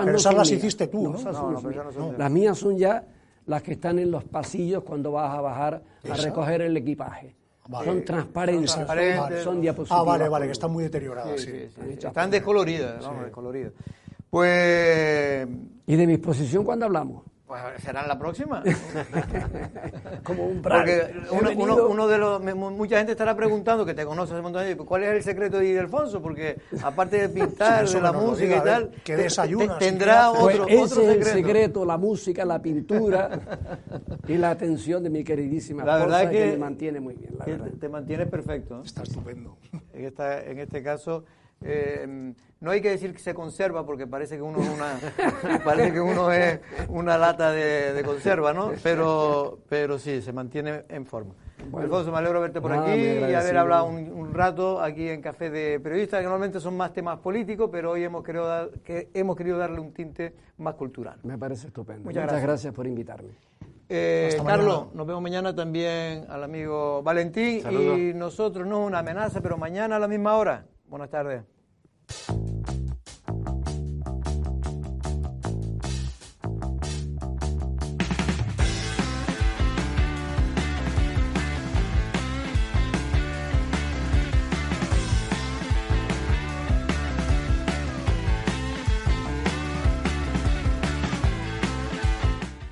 Pero esas las hiciste tú, ¿no? Las mías son ya las que están en los pasillos cuando vas a bajar a recoger el equipaje. Vale. Son transparentes, son diapositivas. Vale, que están muy deterioradas. Sí. Están descoloridas, descoloridas. Pues... ¿Y de mi exposición cuándo hablamos? Pues será la próxima. Como un porque uno de los... Mucha gente estará preguntando, que te conoce hace un montón de años, ¿cuál es el secreto de Ildefonso? Porque aparte de pintar, de la música y tal, que desayunas, tendrá otro secreto. El secreto, la música, la pintura y la atención de mi queridísima esposa, verdad es que me mantiene muy bien. La verdad. Te mantienes perfecto, ¿no? Está estupendo. En este caso... No hay que decir que se conserva porque parece que uno es una lata de conserva, ¿no? Pero sí, se mantiene en forma. Bueno, Alfonso, me alegro verte por aquí y haber hablado un rato aquí en Café de Periodistas, que normalmente son más temas políticos, pero hoy hemos querido darle un tinte más cultural. Me parece estupendo. Muchas gracias por invitarme. Carlos, nos vemos mañana también al amigo Valentín. Saludos. Y nosotros, no es una amenaza, pero mañana a la misma hora. Buenas tardes.